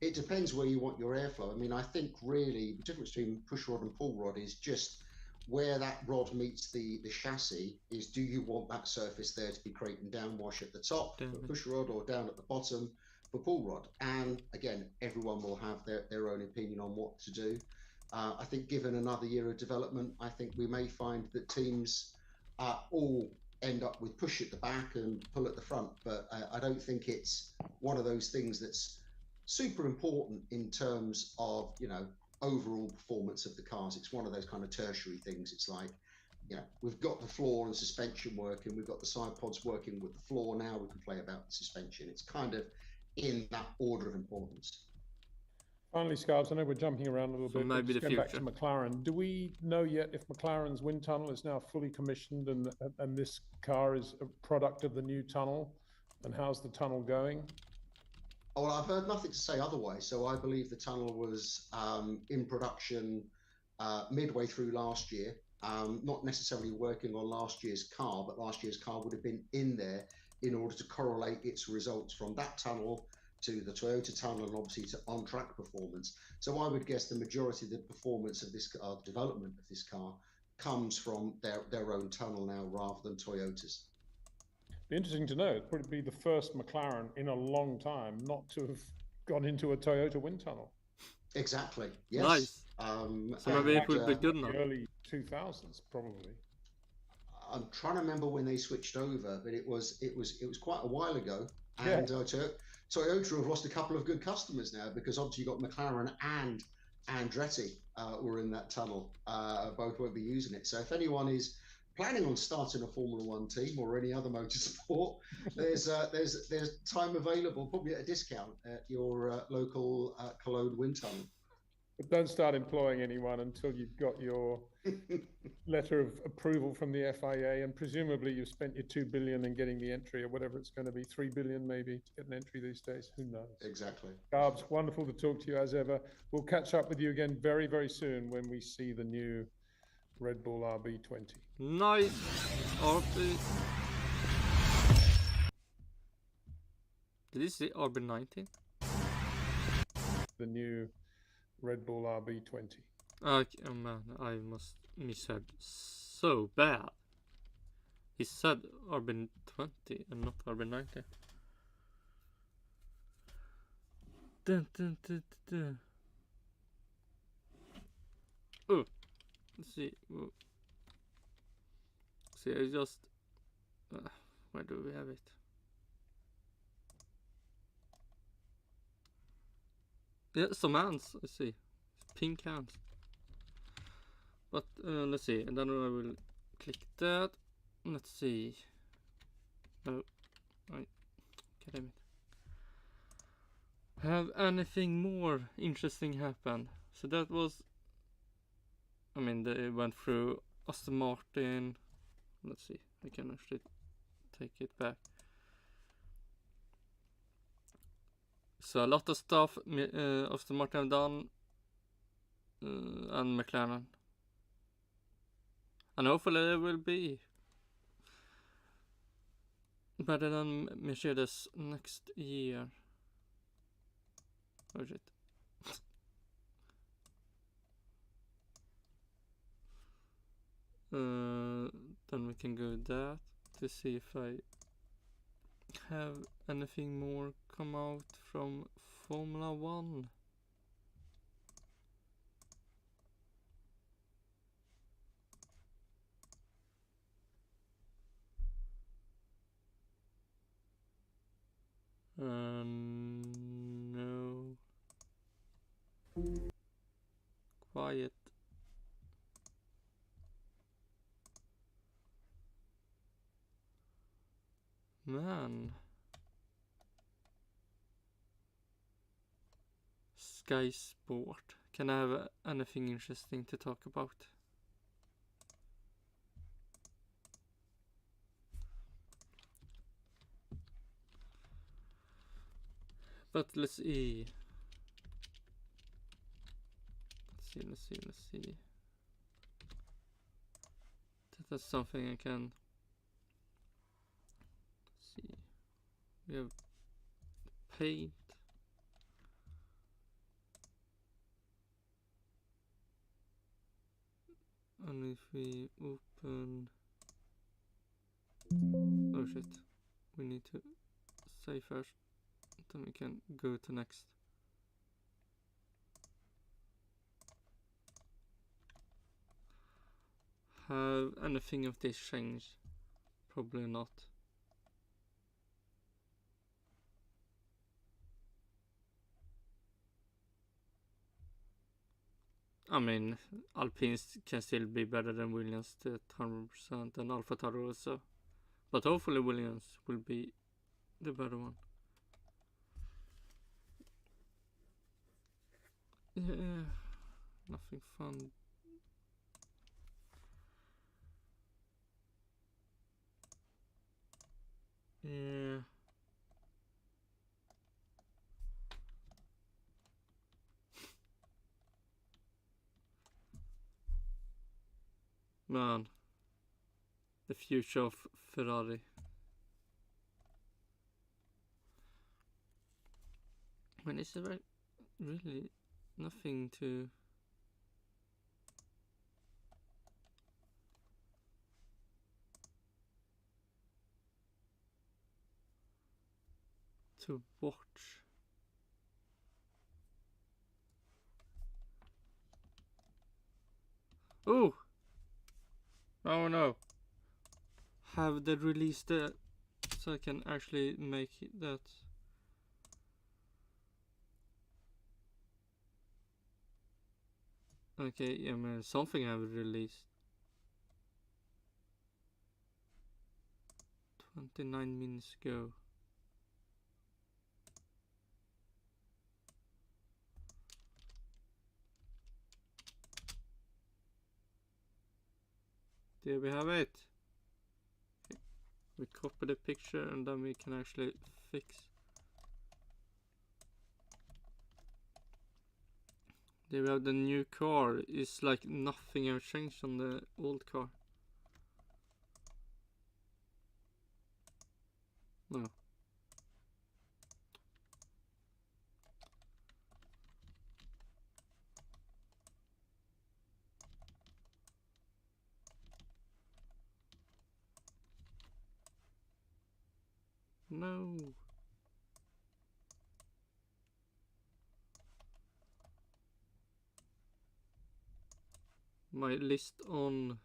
It depends where you want your airflow. I mean, I think really the difference between push rod and pull rod is just where that rod meets the chassis is, do you want that surface there to be creating downwash at the top for push rod or down at the bottom for pull rod? And again, everyone will have their own opinion on what to do. I think given another year of development, I think we may find that teams all end up with push at the back and pull at the front. But I don't think it's one of those things that's super important in terms of, you know, overall performance of the cars. It's one of those kind of tertiary things. It's like, you know, we've got the floor and suspension working, we've got the side pods working with the floor, now we can play about the suspension. It's kind of in that order of importance. Finally, Scarves, I know we're jumping around a little bit. Maybe the going future. Back to McLaren. Do we know yet if McLaren's wind tunnel is now fully commissioned and this car is a product of the new tunnel? And how's the tunnel going? Oh, well, I've heard nothing to say otherwise. So I believe the tunnel was in production midway through last year. Not necessarily working on last year's car, but last year's car would have been in there in order to correlate its results from that tunnel to the Toyota tunnel and obviously to on-track performance. So I would guess the majority of the performance of this car, development of this car, comes from their own tunnel now rather than Toyota's. Be interesting to know. It'd probably be the first McLaren in a long time not to have gone into a Toyota wind tunnel. Exactly. Yes. Nice. So maybe it would be good now. Early 2000s, probably. I'm trying to remember when they switched over, but it was quite a while ago. Yeah. And Toyota have lost a couple of good customers now because obviously you've got McLaren and Andretti were in that tunnel. Both won't be using it. So if anyone is planning on starting a Formula One team or any other motorsport, there's time available, probably at a discount at your local Cologne wind tunnel. But don't start employing anyone until you've got your letter of approval from the FIA, and presumably you've spent your $2 billion in getting the entry, or whatever it's going to be, $3 billion maybe to get an entry these days. Who knows? Exactly. Garbs, wonderful to talk to you as ever. We'll catch up with you again very, very soon when we see the new Red Bull RB20. Nice. RB. Did you see RB19? The new Red Bull RB20. Okay, oh man, I must misheard so bad. He said RB20 and not RB90. Dun, dun, dun, dun, dun. Oh, let's see. Oh. See, I just where do we have it? Yeah, some hands. I see, pink hands. But let's see, and then I will click that. Let's see. Oh, damn it. Have anything more interesting happened? So that was, I mean, they went through Aston Martin. Let's see, I can actually take it back. So a lot of stuff Aston Martin have done, and McLaren. And hopefully there will be better than Mercedes next year. Oh shit. Then we can go that to see if I have anything more come out from Formula 1. No. Quiet. Man. Sky Sport. Can I have anything interesting to talk about? But let's see. Let's see. That's something I can see. We have paint. And if we open... Oh shit. We need to save first. Then we can go to next. Have anything of this changed? Probably not. I mean, Alpines can still be better than Williams to 100% and Alfa Tauri also. But hopefully Williams will be the better one. Yeah, nothing fun. Yeah. Man, the future of Ferrari. When is there really nothing to watch? Oh! Oh no! Have they released it so I can actually make that? Okay, I mean something I have released. 29 minutes ago. There we have it. Okay. We copy the picture and then we can actually fix. There we have the new car. It's like nothing has changed on the old car. No. No. My list on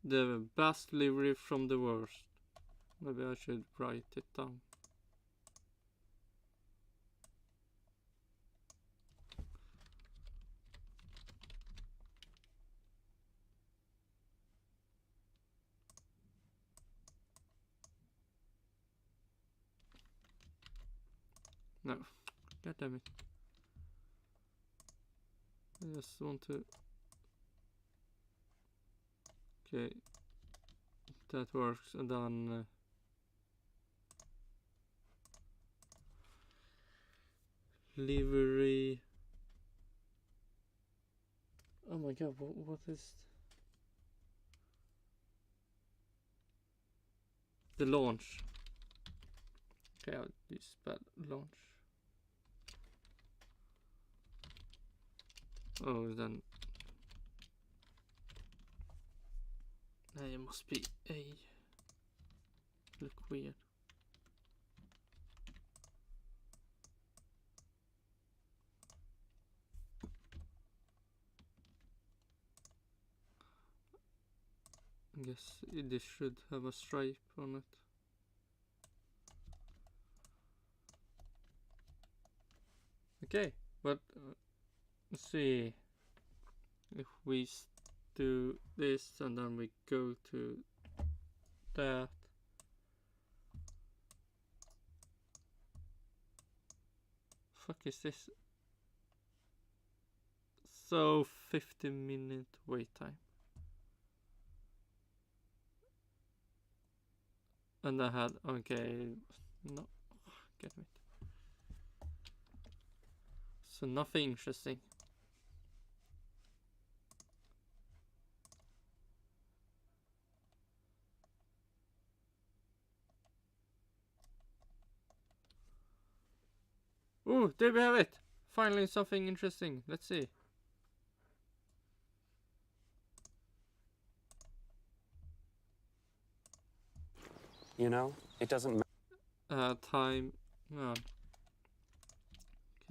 the best livery from the worst. Maybe I should write it down. No, god damn it. I just want to... Okay, that works, and then... livery... Oh my god, what is... the launch. Okay, I'll use launch. Oh, then it must be A. Look weird. I guess this should have a stripe on it. Okay, but let's see if we do this and then we go to that. Fuck is this? So 50-minute wait time. And I had, okay, no, get it. So nothing interesting. Ooh, there we have it. Finally something interesting. Let's see. You know, it doesn't matter. Time. No. Okay,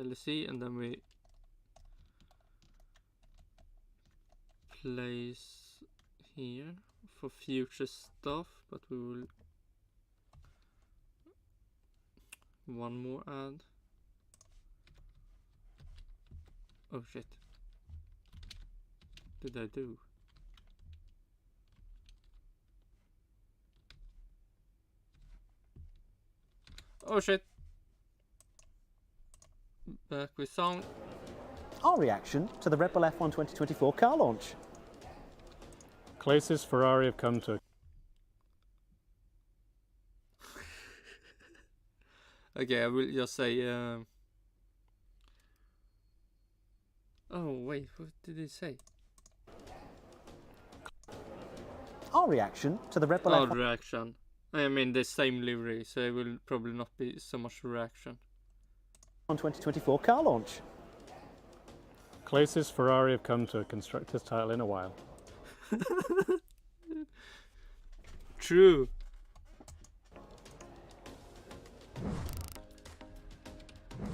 let's see, and then we place here for future stuff, but we will one more ad. Oh shit. What did I do? Oh shit. Back with sound. Our reaction to the Red Bull F1 2024 car launch. Closest Ferrari have come to. Okay, I will just say. Oh wait, what did he say? Our reaction to the Red Bull F1 F1. Reaction. I mean the same livery, so it will probably not be so much reaction. On 2024 car launch. Closest Ferrari have come to a constructor's title in a while. True.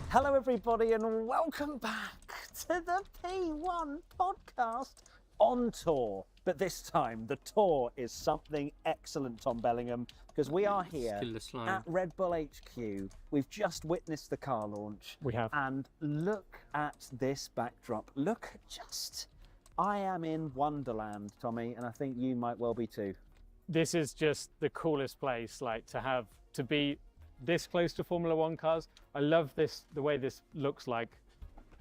Hello everybody and welcome back to the P1 podcast on tour. But this time the tour is something excellent, Tom Bellingham, because we are here at Red Bull HQ. We've just witnessed the car launch. We have. And look at this backdrop. Look, I am in Wonderland, Tommy, and I think you might well be too. This is just the coolest place, like to be this close to Formula One cars. I love this, the way this looks like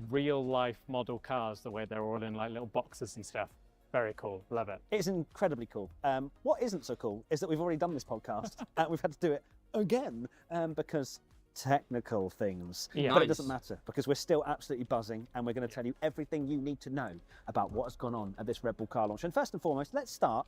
real life model cars, the way they're all in like little boxes and stuff. Very cool, love it. It's incredibly cool. What isn't so cool is that we've already done this podcast and we've had to do it again because technical things. Yeah. But it doesn't matter because we're still absolutely buzzing and we're going to tell you everything you need to know about what has gone on at this Red Bull car launch. And first and foremost, let's start,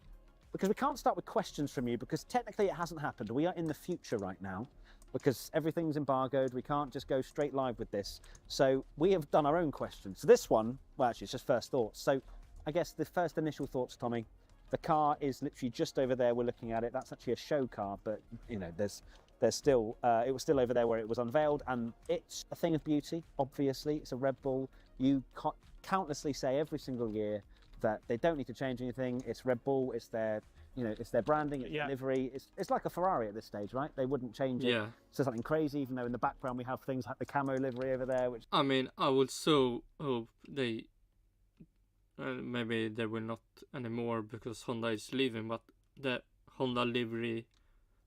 because we can't start with questions from you because technically it hasn't happened. We are in the future right now because everything's embargoed. We can't just go straight live with this. So we have done our own questions. So this one, well, actually it's just first thoughts. So I guess the first initial thoughts, Tommy, the car is literally just over there. We're looking at it. That's actually a show car, but you know, there's still, it was still over there where it was unveiled, and it's a thing of beauty. Obviously, it's a Red Bull. You countlessly say every single year that they don't need to change anything. It's Red Bull. It's their, it's their branding. It's delivery. It's like a Ferrari at this stage, right? They wouldn't change it to something crazy, even though in the background we have things like the camo livery over there. Which I mean, I would so hope they. Maybe they will not anymore because Honda is leaving, but the Honda livery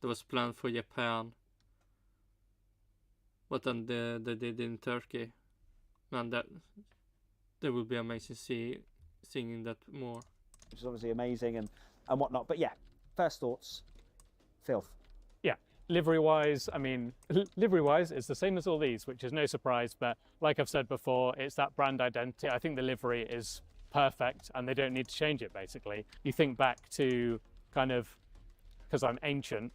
that was planned for Japan, but then they did in Turkey, and that would be amazing seeing that more. Which is obviously amazing and whatnot. But yeah, first thoughts, filth. Yeah, livery-wise, I mean, livery-wise, it's the same as all these, which is no surprise. But like I've said before, it's that brand identity. I think the livery is perfect and they don't need to change it, basically. You think back to kind of, because I'm ancient,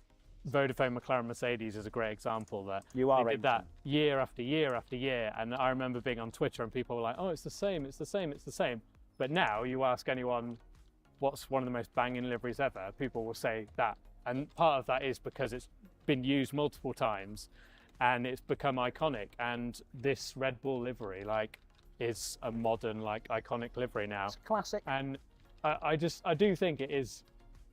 Vodafone, McLaren, Mercedes is a great example that they did that year after year after year. And I remember being on Twitter and people were like, oh, it's the same, it's the same, it's the same. But now you ask anyone what's one of the most banging liveries ever, people will say that. And part of that is because it's been used multiple times and it's become iconic. And this Red Bull livery is a modern iconic livery now. It's classic. And I do think it is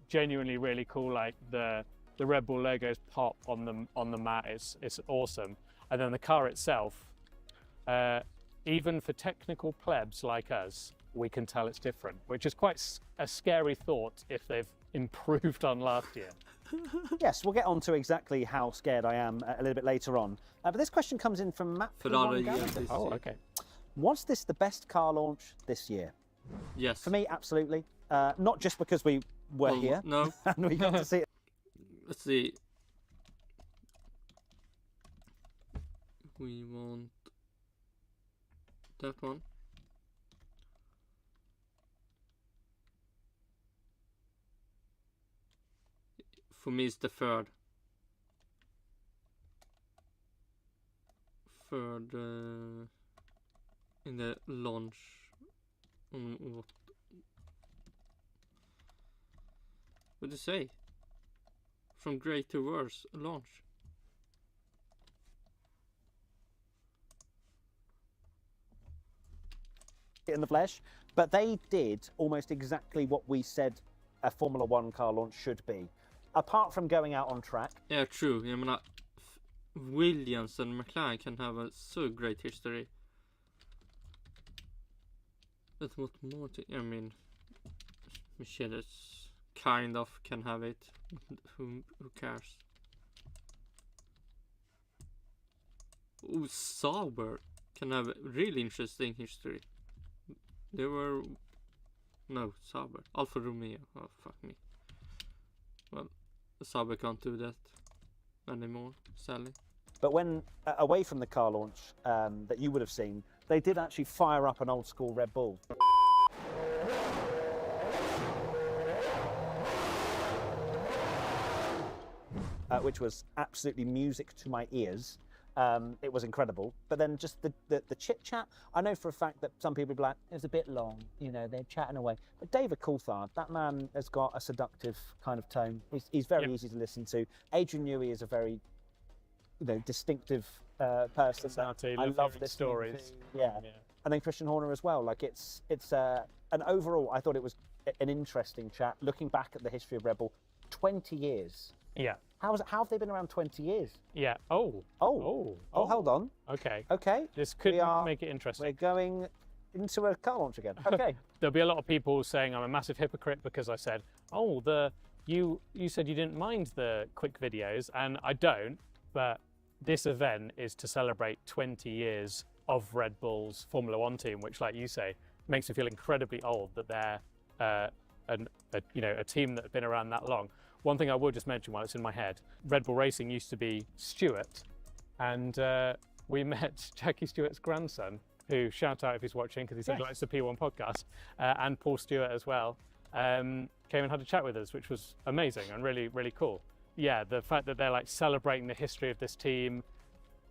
genuinely really cool. Like the Red Bull logos pop on the mat. It's awesome. And then the car itself, even for technical plebs like us, we can tell it's different, which is quite a scary thought if they've improved on last year. Yes, we'll get on to exactly how scared I am a little bit later on. But this question comes in from Matt. Oh, okay. Was this the best car launch this year? Yes. For me, absolutely. Not just because we were here. No. And we got to see it. Let's see. We want that one. For me, it's the third. Third in the launch. What would you say? From great to worse, launch. In the flesh, but they did almost exactly what we said a Formula One car launch should be. Apart from going out on track. Yeah, true. Jag menar, Williams and McLaren can have a so great history. But what more? I mean, Mercedes kind of can have it. Who cares? Oh, Sauber can have a really interesting history. They were Sauber, Alfa Romeo. Oh, fuck me. Well, Sauber can't do that anymore, sadly. But when away from the car launch that you would have seen, they did actually fire up an old school Red Bull. Which was absolutely music to my ears. It was incredible. But then just the chit chat, I know for a fact that some people would be like, it was a bit long, you know, they're chatting away. But David Coulthard, that man has got a seductive kind of tone. He's very easy to listen to. Adrian Newey is a very, distinctive person. I love this stories. Yeah. And then Christian Horner as well. Like it's and overall, I thought it was an interesting chat. Looking back at the history of Red Bull, 20 years. Yeah. How have they been around 20 years? Yeah. Oh, hold on. Okay. Okay. This could make it interesting. We're going into a car launch again. Okay. There'll be a lot of people saying I'm a massive hypocrite because I said, you said you didn't mind the quick videos, and I don't, but this event is to celebrate 20 years of Red Bull's Formula One team, which, like you say, makes me feel incredibly old that they're a team that have been around that long. One thing I will just mention while it's in my head, Red Bull Racing used to be Stewart, and we met Jackie Stewart's grandson, who, shout out if he's watching, because he said he likes the P1 podcast, and Paul Stewart as well, came and had a chat with us, which was amazing and really, really cool. Yeah, the fact that they're celebrating the history of this team,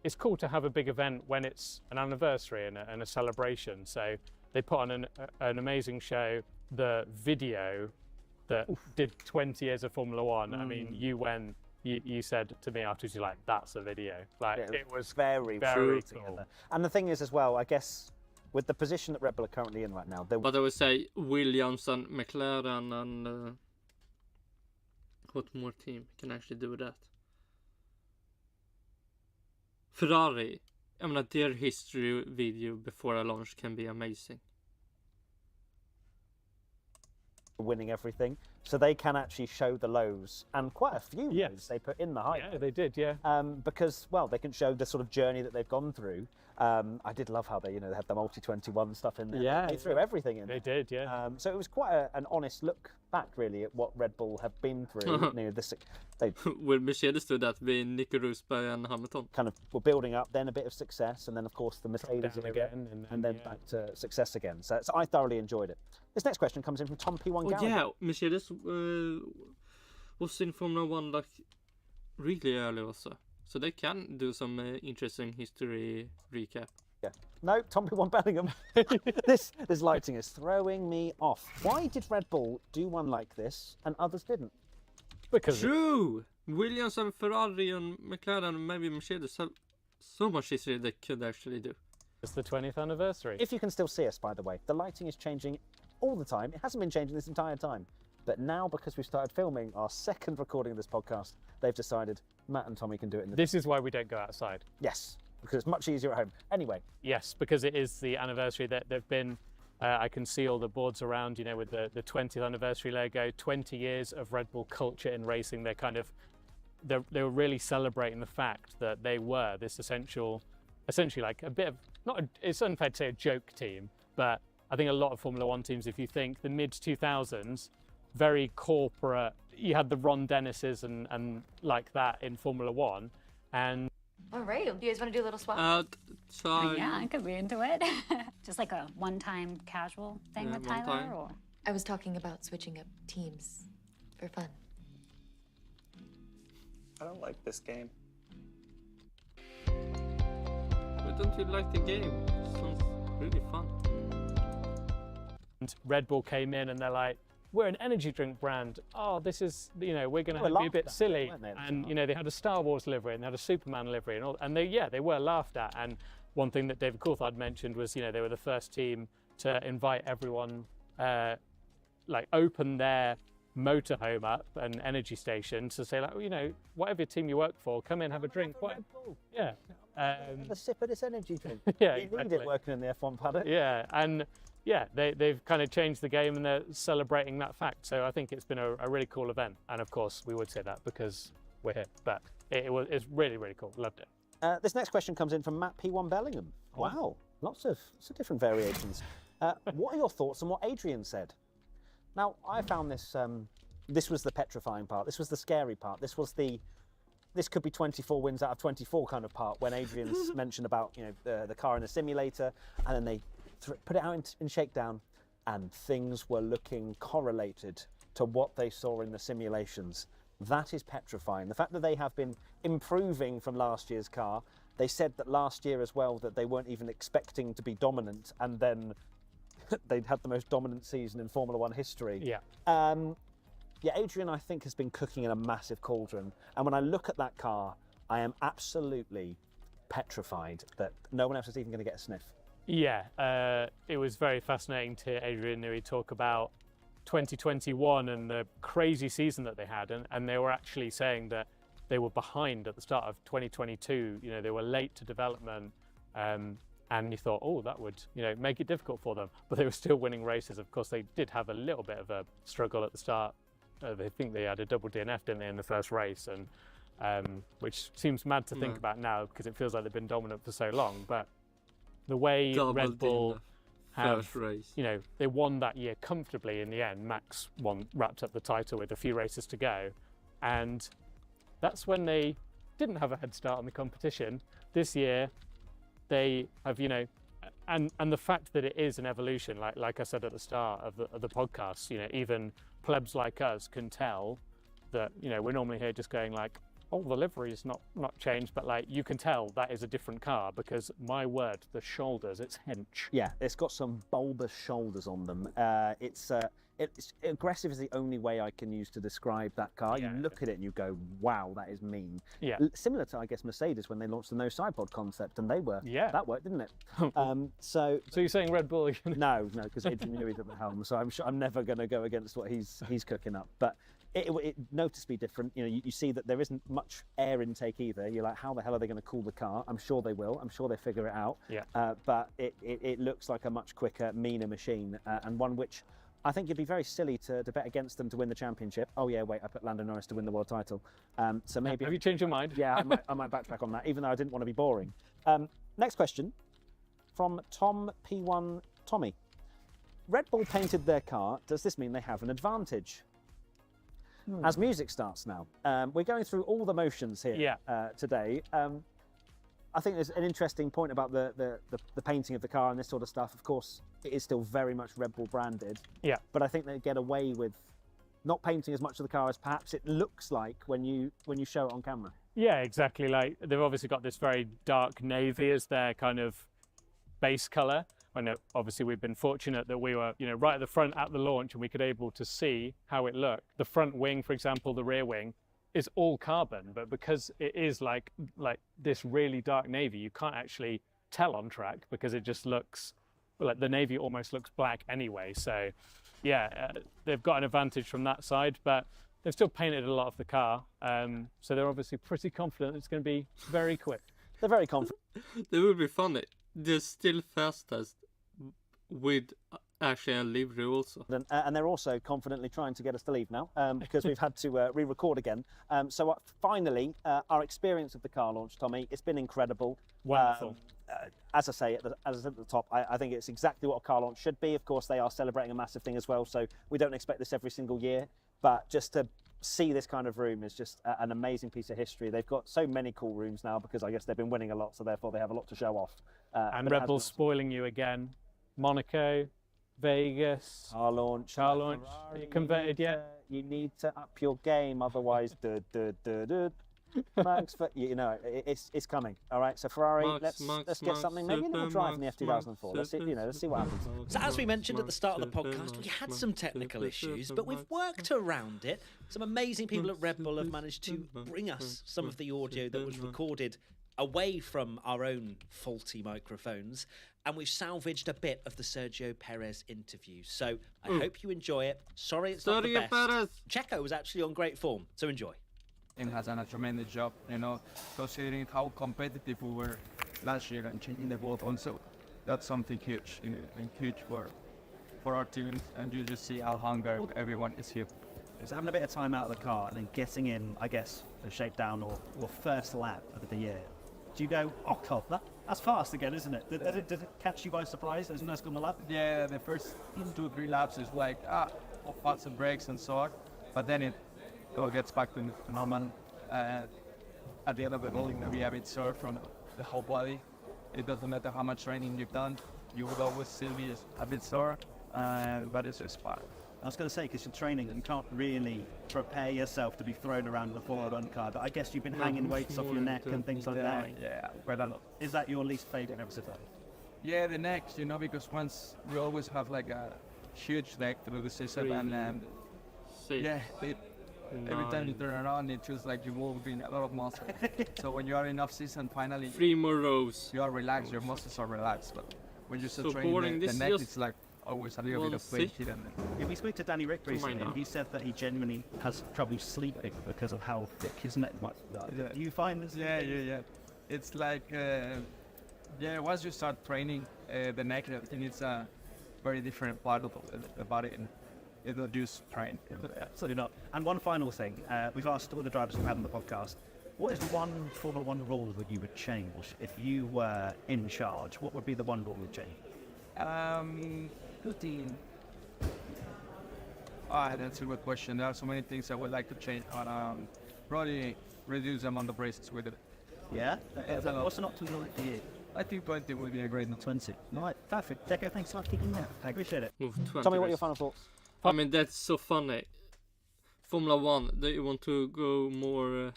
it's cool to have a big event when it's an anniversary and a celebration. So they put on an amazing show. The video that did 20 years of Formula One. I mean, you said to me afterwards, you're like, that's a video. It was very, very cool. And the thing is as well, I guess, with the position that Red Bull are currently in right now. But I would say Williams and McLaren and what more team can actually do that? Ferrari, I mean, their history video before a launch can be amazing. Winning everything, so they can actually show the lows and quite a few lows they put in the height. Yeah, they did, yeah. Because, well, they can show the sort of journey that they've gone through. I did love how they, they had the multi-21 stuff in there. Yeah, they threw everything in. They did, yeah. So it was quite an honest look back, really, at what Red Bull have been through. Will Mercedes do that with Nico Rosberg and Hamilton? Kind of were building up, then a bit of success, and then of course the Mercedes again, and then back to success again. So I thoroughly enjoyed it. This next question comes in from Tom P1 Gallagher. Yeah, Mercedes was in Formula One really early also. So they can do some interesting history recap. Yeah. No, Tom P1 Bellingham. this lighting is throwing me off. Why did Red Bull do one like this and others didn't? Because True! Williams and Ferrari and McLaren and maybe Mercedes have so much history they could actually do. It's the 20th anniversary. If you can still see us, by the way, the lighting is changing all the time. It hasn't been changing this entire time. But now, because we've started filming our second recording of this podcast, they've decided Matt and Tommy can do it in the... This is why we don't go outside. Yes, because it's much easier at home. Anyway. Yes, because it is the anniversary that they've been... I can see all the boards around, you know, with the 20th anniversary logo, 20 years of Red Bull culture in racing. They were really celebrating the fact that they were this essentially like a bit of, it's unfair to say a joke team, but I think a lot of Formula One teams, if you think the mid-2000s, very corporate, you had the Ron Dennises and like that in Formula One, and... All right, do you guys want to do a little swap? Yeah, I could be into it. Just like a one-time casual thing with Tyler, or? I was talking about switching up teams for fun. I don't like this game. Why don't you like the game? It sounds really fun. And Red Bull came in and they're like, we're an energy drink brand. Oh, this is, you know, we're going to be a bit silly. And, you know, they had a Star Wars livery and they had a Superman livery and all, and they were laughed at. And one thing that David Coulthard mentioned was, you know, they were the first team to invite everyone, like open their motorhome up, an energy station, to say like, you know, whatever team you work for, come in, have a drink. Yeah. Have a sip of this energy drink. Yeah, you need it working in the F1 paddock. Yeah, and yeah, they've kind of changed the game and they're celebrating that fact. So I think it's been a really cool event. And of course, we would say that because we're here. But it's really, really cool. Loved it. This next question comes in from Matt P1 Bellingham. Wow, lots of different variations. What are your thoughts on what Adrian said? Now, I found this, this was the petrifying part. This was the scary part. This could be 24 wins out of 24 kind of part when Adrian's mentioned about, you know, the car in a simulator, and then they put it out in shakedown, and things were looking correlated to what they saw in the simulations. That is petrifying. The fact that they have been improving from last year's car. They said that last year as well that they weren't even expecting to be dominant, and then they'd had the most dominant season in Formula One history. Yeah. Yeah, Adrian, I think, has been cooking in a massive cauldron. And when I look at that car, I am absolutely petrified that no one else is even going to get a sniff. Yeah, it was very fascinating to hear Adrian Newey talk about 2021 and the crazy season that they had. And they were actually saying that they were behind at the start of 2022. You know, they were late to development. And you thought, oh, that would, you know, make it difficult for them. But they were still winning races. Of course, they did have a little bit of a struggle at the start. They think they had a double DNF, didn't they, in the first race, and which seems mad to think about now because it feels like they've been dominant for so long. But the way Red Bull have, you know, they won that year comfortably in the end. Max wrapped up the title with a few races to go, and that's when they didn't have a head start on the competition. This year, they have, you know, and the fact that it is an evolution, like I said at the start of the podcast, you know, even plebs like us can tell that, you know, we're normally here just going like, oh, the livery's not changed, but like you can tell that is a different car because my word, the shoulders, it's hench. Yeah, it's got some bulbous shoulders on them. It's aggressive is the only way I can use to describe that car. Yeah, you look at it and you go, wow, that is mean. Yeah. Similar to, I guess, Mercedes when they launched the no sidepod concept, and they were, that worked, didn't it? So you're saying Red Bull? No, because Adrian Newey's at the helm, so I'm sure I'm never going to go against what he's cooking up. But it noticeably different. You know, you see that there isn't much air intake either. You're like, how the hell are they going to cool the car? I'm sure they will. I'm sure they figure it out. Yeah. But it looks like a much quicker, meaner machine, and one which I think it'd be very silly to bet against them to win the championship. Oh yeah, wait, I put Lando Norris to win the world title. So maybe. Have you changed your mind? Yeah, I might backtrack on that, even though I didn't want to be boring. Next question from Tom P1 Tommy. Red Bull painted their car. Does this mean they have an advantage? As music starts now, we're going through all the motions here today. I think there's an interesting point about the painting of the car and this sort of stuff. Of course, it is still very much Red Bull branded. Yeah. But I think they get away with not painting as much of the car as perhaps it looks like when you show it on camera. Yeah, exactly. Like they've obviously got this very dark navy as their kind of base color. And obviously we've been fortunate that we were, right at the front at the launch, and we could able to see how it looked. The front wing, for example, the rear wing is all carbon, but because it is like this really dark navy, you can't actually tell on track because it just looks like the navy almost looks black anyway. So yeah, they've got an advantage from that side, but they've still painted a lot of the car. So they're obviously pretty confident it's going to be very quick. They're very confident. They will be funny. They're still fastest with actually a livery also. And they're also confidently trying to get us to leave now because we've had to re-record again. So finally, our experience of the car launch, Tommy, it's been incredible. Wonderful. As I say at the top, I think it's exactly what a car launch should be. Of course, they are celebrating a massive thing as well, so we don't expect this every single year. But just to see this kind of room is just an amazing piece of history. They've got so many cool rooms now because I guess they've been winning a lot, so therefore they have a lot to show off. And Red Bull spoiling you again. Monaco, Vegas, car launch. Are you converted yet? You need to up your game, otherwise, Max, it's coming. All right, so Ferrari, let's get something. Maybe a little drive in the F2004. Let's see what happens. So as we mentioned at the start of the podcast, we had some technical issues, but we've worked around it. Some amazing people at Red Bull have managed to bring us some of the audio that was recorded away from our own faulty microphones, and we've salvaged a bit of the Sergio Perez interview. So I hope you enjoy it. Sorry it's not the best. Perez. Checo was actually on great form, so enjoy. Team has done a tremendous job, considering how competitive we were last year and changing the world also. That's something huge, and huge for our team, and you just see how hungry everyone is here. It's having a bit of time out of the car and then getting in, I guess, the shakedown or first lap of the year. Do you go, oh God, that's fast again, isn't it? Did it catch you by surprise as soon as on the lap? Yeah, the first 2 or 3 laps is like, parts and brakes and so on, but then it gets back to normal. At the end of the ball, we have it sore from the whole body. It doesn't matter how much training you've done, you will always still be a bit sore, but it's just fine. I was going to say, because you're training, you can't really prepare yourself to be thrown around the Formula 1 car, but I guess you've been hanging weights off your neck and things like that. Yeah, quite a lot. Is that your least favourite episode? Yeah, the neck, because once we always have like a huge neck through the season, and every time you turn around, it feels like you're moving a lot of muscle. So when you are in off-season, finally, 3 more rows. You are relaxed, your muscles are relaxed, but when you start training, the neck is like always a little bit of weight. We spoke to Danny Rick recently, and he said that he genuinely has trouble sleeping because of how thick his neck might be. Do you find this? Yeah. It's like, once you start training the neck, I think it's a very different part of the body, and it'll just train. Absolutely not. And one final thing, we've asked all the drivers we've had on the podcast, what is one Formula 1 rule that you would change if you were in charge? What would be the one rule you'd change? Routine. That's a good question. There are so many things I would like to change, but probably reduce the amount of races with it. Yeah? What's an optimal for you? I think 20 would be a great number. 20. Right, perfect. Deco, thanks for kicking that. I appreciate it. Tell me what your final thoughts. I mean, that's so funny. Formula 1, they want to go more...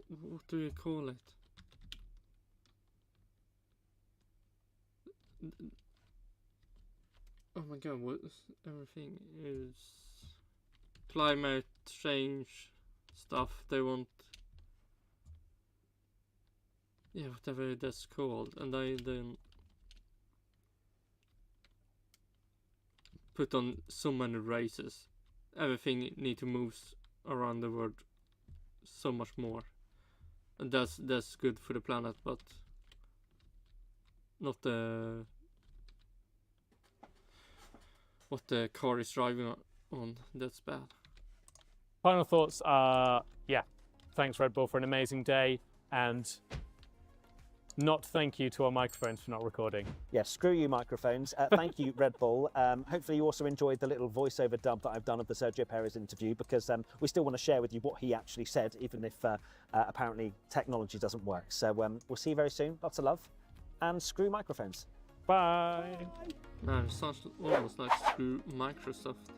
what do you call it? Oh my god, everything is climate change stuff. They want, whatever that's called, and they then put on so many races. Everything need to move around the world so much more, and that's good for the planet, but not what the car is driving on. That's bad. Final thoughts are, thanks Red Bull for an amazing day, and not thank you to our microphones for not recording. Yeah, screw you microphones. Thank you Red Bull. Hopefully you also enjoyed the little voiceover dub that I've done of the Sergio Perez interview, because we still want to share with you what he actually said, even if apparently technology doesn't work. So we'll see you very soon. Lots of love, and screw microphones. Bye. Man, it sounds almost like screw Microsoft.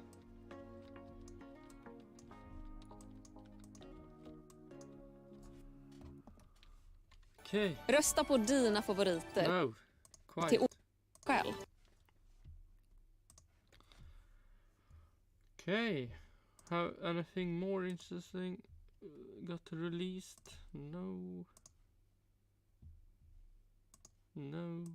Okay. Rösta på dina favoriter. No, quite. Till själv. Okay. Have anything more interesting got released? No. No.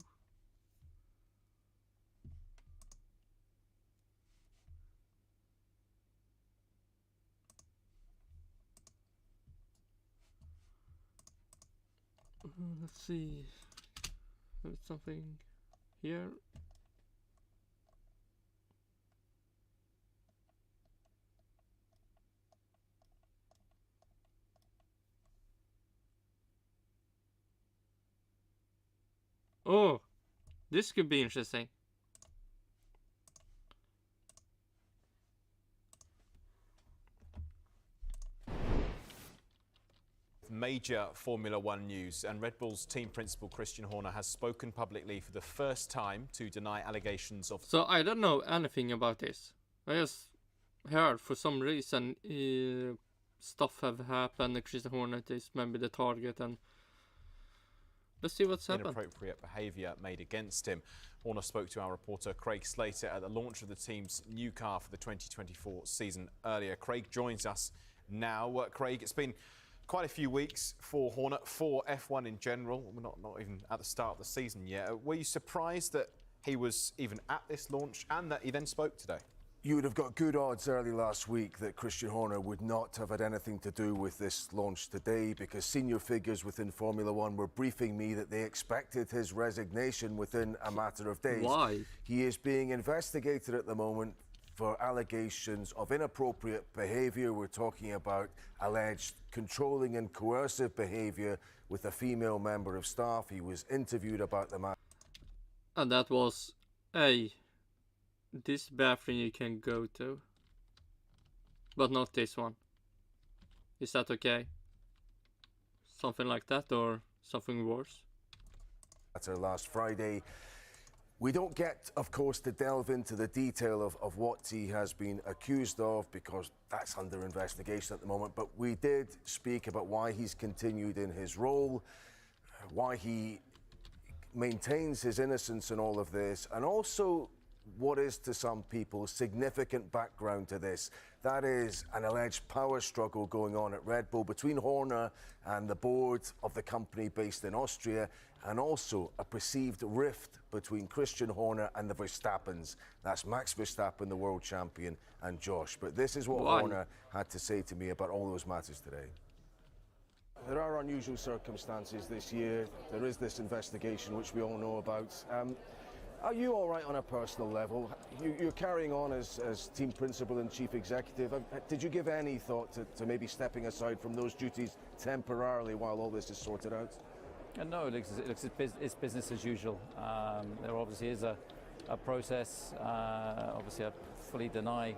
Let's see. There's something here. Oh, this could be interesting. Major Formula One news, and Red Bull's team principal Christian Horner has spoken publicly for the first time to deny allegations of... So I don't know anything about this. I just heard for some reason stuff have happened. Christian Horner is maybe the target, and let's see what's happened. Inappropriate behaviour made against him. Horner spoke to our reporter Craig Slater at the launch of the team's new car for the 2024 season earlier. Craig joins us now. Craig, it's been quite a few weeks for Horner, for F1 in general. We're not even at the start of the season yet. Were you surprised that he was even at this launch and that he then spoke today? You would have got good odds early last week that Christian Horner would not have had anything to do with this launch today, because senior figures within Formula One were briefing me that they expected his resignation within a matter of days. Why? He is being investigated at the moment for allegations of inappropriate behaviour. We're talking about alleged controlling and coercive behaviour with a female member of staff. He was interviewed about the matter. And that was this bathroom you can go to, but not this one. Is that okay? Something like that, or something worse? That's our last Friday. We don't get, of course, to delve into the detail of what he has been accused of, because that's under investigation at the moment, but we did speak about why he's continued in his role, why he maintains his innocence in all of this, and also what is to some people significant background to this. That is an alleged power struggle going on at Red Bull between Horner and the board of the company based in Austria, and also a perceived rift between Christian Horner and the Verstappens. That's Max Verstappen, the world champion, and Josh. But this is what Horner had to say to me about all those matters today. There are unusual circumstances this year. There is this investigation, which we all know about. Are you all right on a personal level? You're carrying on as team principal and chief executive. Did you give any thought to maybe stepping aside from those duties temporarily while all this is sorted out? No, it's business as usual. There obviously is a process. Obviously, I fully deny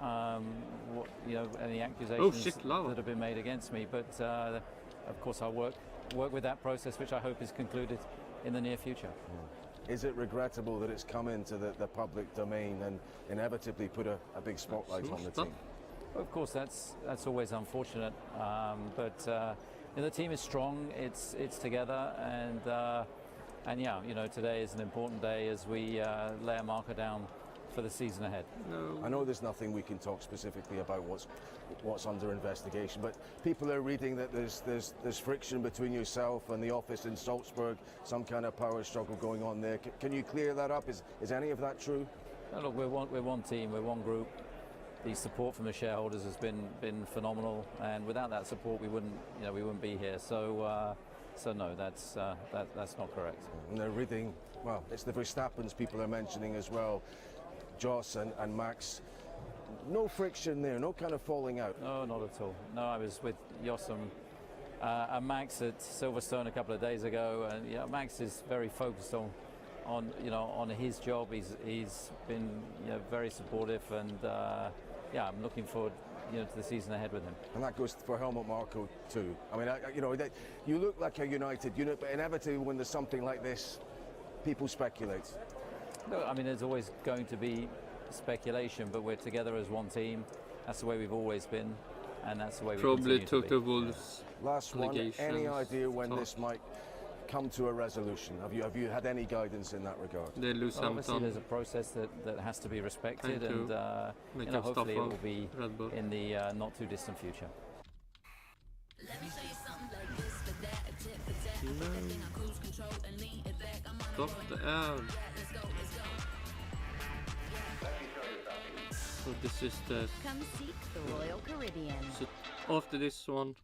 any accusations that have been made against me. But of course, I'll work with that process, which I hope is concluded in the near future. Is it regrettable that it's come into the public domain and inevitably put a big spotlight on the team? Of course, that's always unfortunate. But the team is strong. It's together, and yeah, today is an important day as we lay a marker down for the season ahead. I know there's nothing we can talk specifically about what's under investigation, but people are reading that there's friction between yourself and the office in Salzburg, some kind of power struggle going on there. Can you clear that up? Is any of that true? No, look, we're one team, we're one group. The support from the shareholders has been phenomenal, and without that support, we wouldn't be here. So no, that's not correct. And they're reading, well, it's the Verstappens people are mentioning as well. Joss and Max, no friction there, no kind of falling out? No, not at all. No, I was with Jos and Max at Silverstone a couple of days ago, and Max is very focused on his job. He's been very supportive, and I'm looking forward to the season ahead with him. And that goes for Helmut Marko too. I mean, you look like a united unit, but inevitably when there's something like this, people speculate? No, I mean, there's always going to be speculation, but we're together as one team. That's the way we've always been, and that's the way we Probably continue to Total be. Wolves. Last one. Any idea when this might come to a resolution? Have you had any guidance in that regard? They lose Obviously, there's a process that has to be respected, and you know, hopefully it will be in the not too distant future. Stop the ad. So this is the. Come seek the Royal Caribbean. So after this one,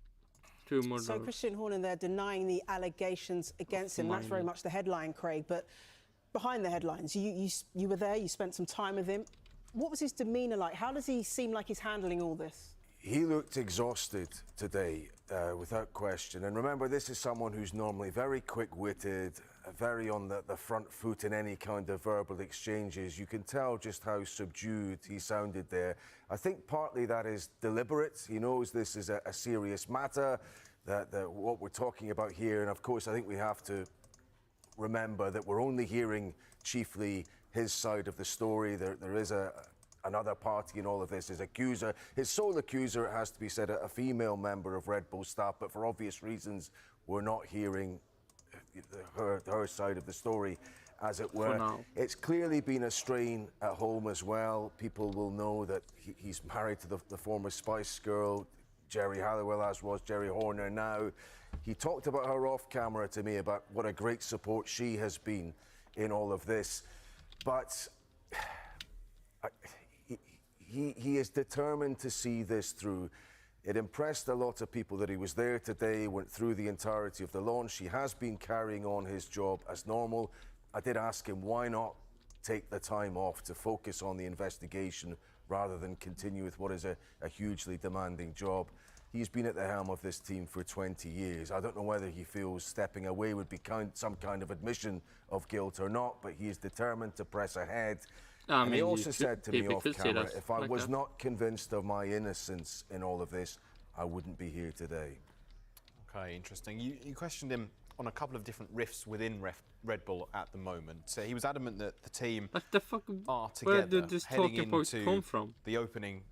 2 more. So Christian Horner, they're denying the allegations against him. That's very much the headline, Craig. But behind the headlines, you were there. You spent some time with him. What was his demeanour like? How does he seem like he's handling all this? He looked exhausted today, without question. And remember, this is someone who's normally very quick-witted, very on the front foot in any kind of verbal exchanges. You can tell just how subdued he sounded there. I think partly that is deliberate. He knows this is a serious matter, that what we're talking about here. And of course, I think we have to remember that we're only hearing chiefly his side of the story. There is another party in all of this, his accuser. His sole accuser, it has to be said, a female member of Red Bull staff, but for obvious reasons, we're not hearing her side of the story, as it were. It's clearly been a strain at home as well. People will know that he's married to the former Spice Girl, Jerry Halliwell, as was Jerry Horner now. He talked about her off camera to me about what a great support she has been in all of this. But he is determined to see this through. It impressed a lot of people that he was there today, went through the entirety of the launch. He has been carrying on his job as normal. I did ask him why not take the time off to focus on the investigation rather than continue with what is a hugely demanding job. He's been at the helm of this team for 20 years. I don't know whether he feels stepping away would be some kind of admission of guilt or not, but he is determined to press ahead. And he also said to me off camera, if I was not convinced of my innocence in all of this, I wouldn't be here today. Okay, interesting. You questioned him on a couple of different riffs within Red Bull at the moment. He was adamant that the team are together, where did this heading talking point into come from? the opening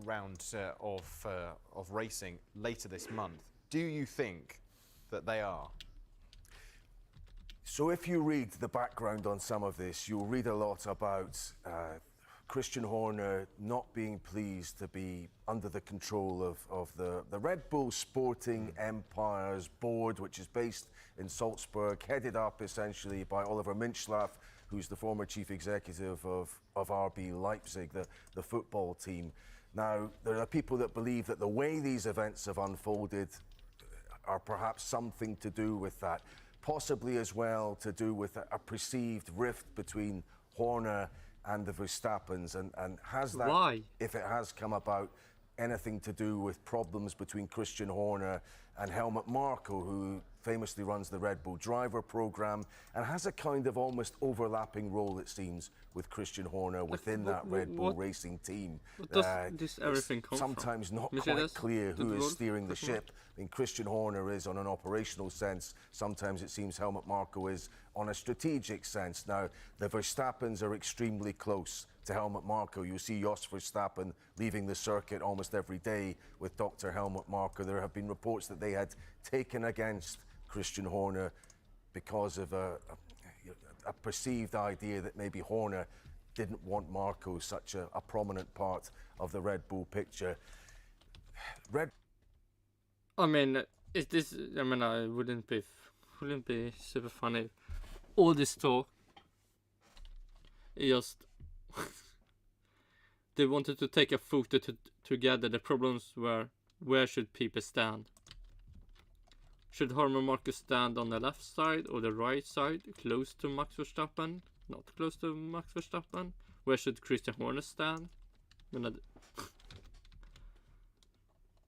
round of racing later this month. Do you think that they are? So if you read the background on some of this, you'll read a lot about Christian Horner not being pleased to be under the control of the Red Bull Sporting Empire's board, which is based in Salzburg, headed up essentially by Oliver Mintzlaff, who's the former chief executive of RB Leipzig, the football team. Now, there are people that believe that the way these events have unfolded are perhaps something to do with that. Possibly as well to do with a perceived rift between Horner and the Verstappens, and has that, if it has come about, anything to do with problems between Christian Horner and Helmut Marko, who famously runs the Red Bull driver program and has a kind of almost overlapping role, it seems, with Christian Horner within that Red Bull racing team. What does this everything come sometimes from? Not quite clear who is steering the ship. I mean, Christian Horner is on an operational sense. Sometimes it seems Helmut Marko is on a strategic sense. Now, the Verstappens are extremely close to Helmut Marko. You see Jos Verstappen leaving the circuit almost every day with Dr. Helmut Marko. There have been reports that they had taken against Christian Horner because of a perceived idea that maybe Horner didn't want Marko such a prominent part of the Red Bull picture. I mean, is this? I mean, I wouldn't be super funny if all this talk just they wanted to take a photo together. The problems were, where should people stand? Should Helmut Marko stand on the left side or the right side, close to Max Verstappen, not close to Max Verstappen? Where should Christian Horner stand? I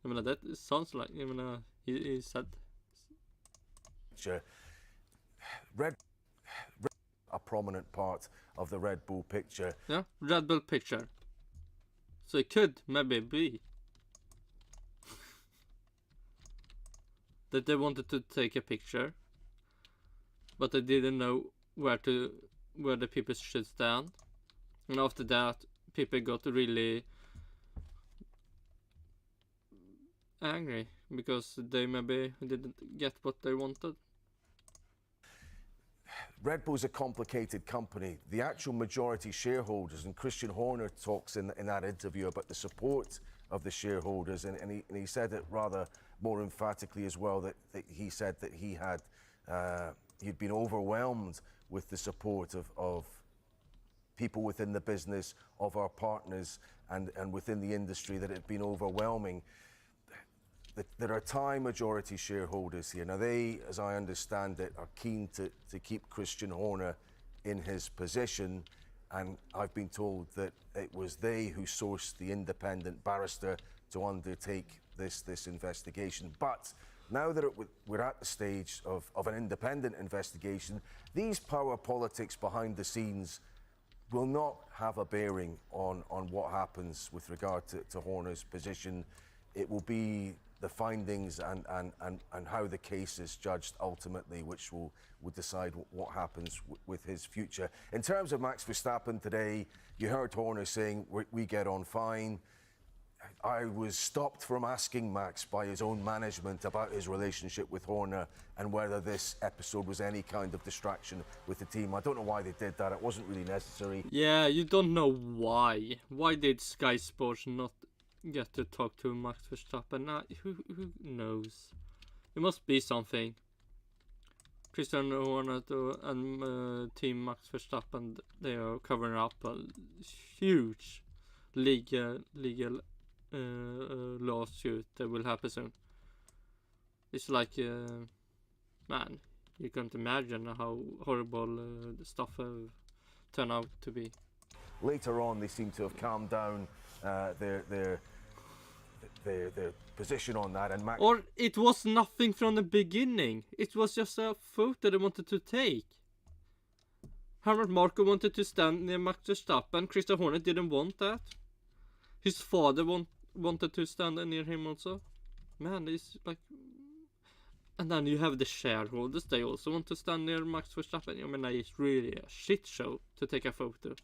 mean, that sounds like, he said. Sure. A prominent part of the Red Bull picture. Yeah, Red Bull picture. So it could maybe be that they wanted to take a picture, but they didn't know where the people should stand. And after that, people got really angry because they maybe didn't get what they wanted. Red Bull's a complicated company. The actual majority shareholders, and Christian Horner talks in that interview about the support of the shareholders, and he said it rather more emphatically as well, that he said that he'd been overwhelmed with the support of people within the business, of our partners, and within the industry, that it had been overwhelming. There are Thai majority shareholders here. Now they, as I understand it, are keen to keep Christian Horner in his position, and I've been told that it was they who sourced the independent barrister to undertake this investigation. But now that we're at the stage of an independent investigation, these power politics behind the scenes will not have a bearing on what happens with regard to Horner's position. It will be the findings and how the case is judged ultimately, which will decide what happens with his future. In terms of Max Verstappen today, you heard Horner saying we get on fine. I was stopped from asking Max by his own management about his relationship with Horner and whether this episode was any kind of distraction with the team. I don't know why they did that. It wasn't really necessary. Yeah, you don't know why. Why did Sky Sports not get to talk to Max Verstappen? Who knows? It must be something. Christian Horner and Team Max Verstappen, they are covering up a huge legal lawsuit that will happen soon. It's like, man, you can't imagine how horrible the stuff turned out to be. Later on, they seem to have calmed down their position on that, and Max. Or it was nothing from the beginning. It was just a photo they wanted to take. Helmut Marko wanted to stand near Max Verstappen. Christian Horner didn't want that. His father wanted to stand near him also. Man, it's like... And then you have the shareholders. They also want to stand near Max Verstappen. I mean, it's really a shit show to take a photo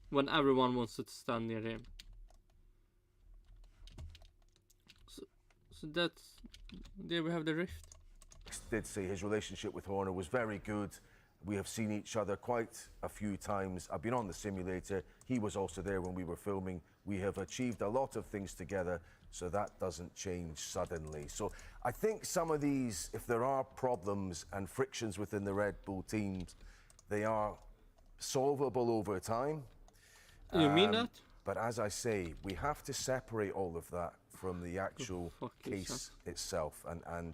when everyone wants to stand near him. So that's... There we have the rift. Did say his relationship with Horner was very good. We have seen each other quite a few times. I've been on the simulator. He was also there when we were filming. We have achieved a lot of things together, so that doesn't change suddenly. So I think some of these, if there are problems and frictions within the Red Bull teams, they are solvable over time. You mean that? But as I say, we have to separate all of that from the actual case itself, and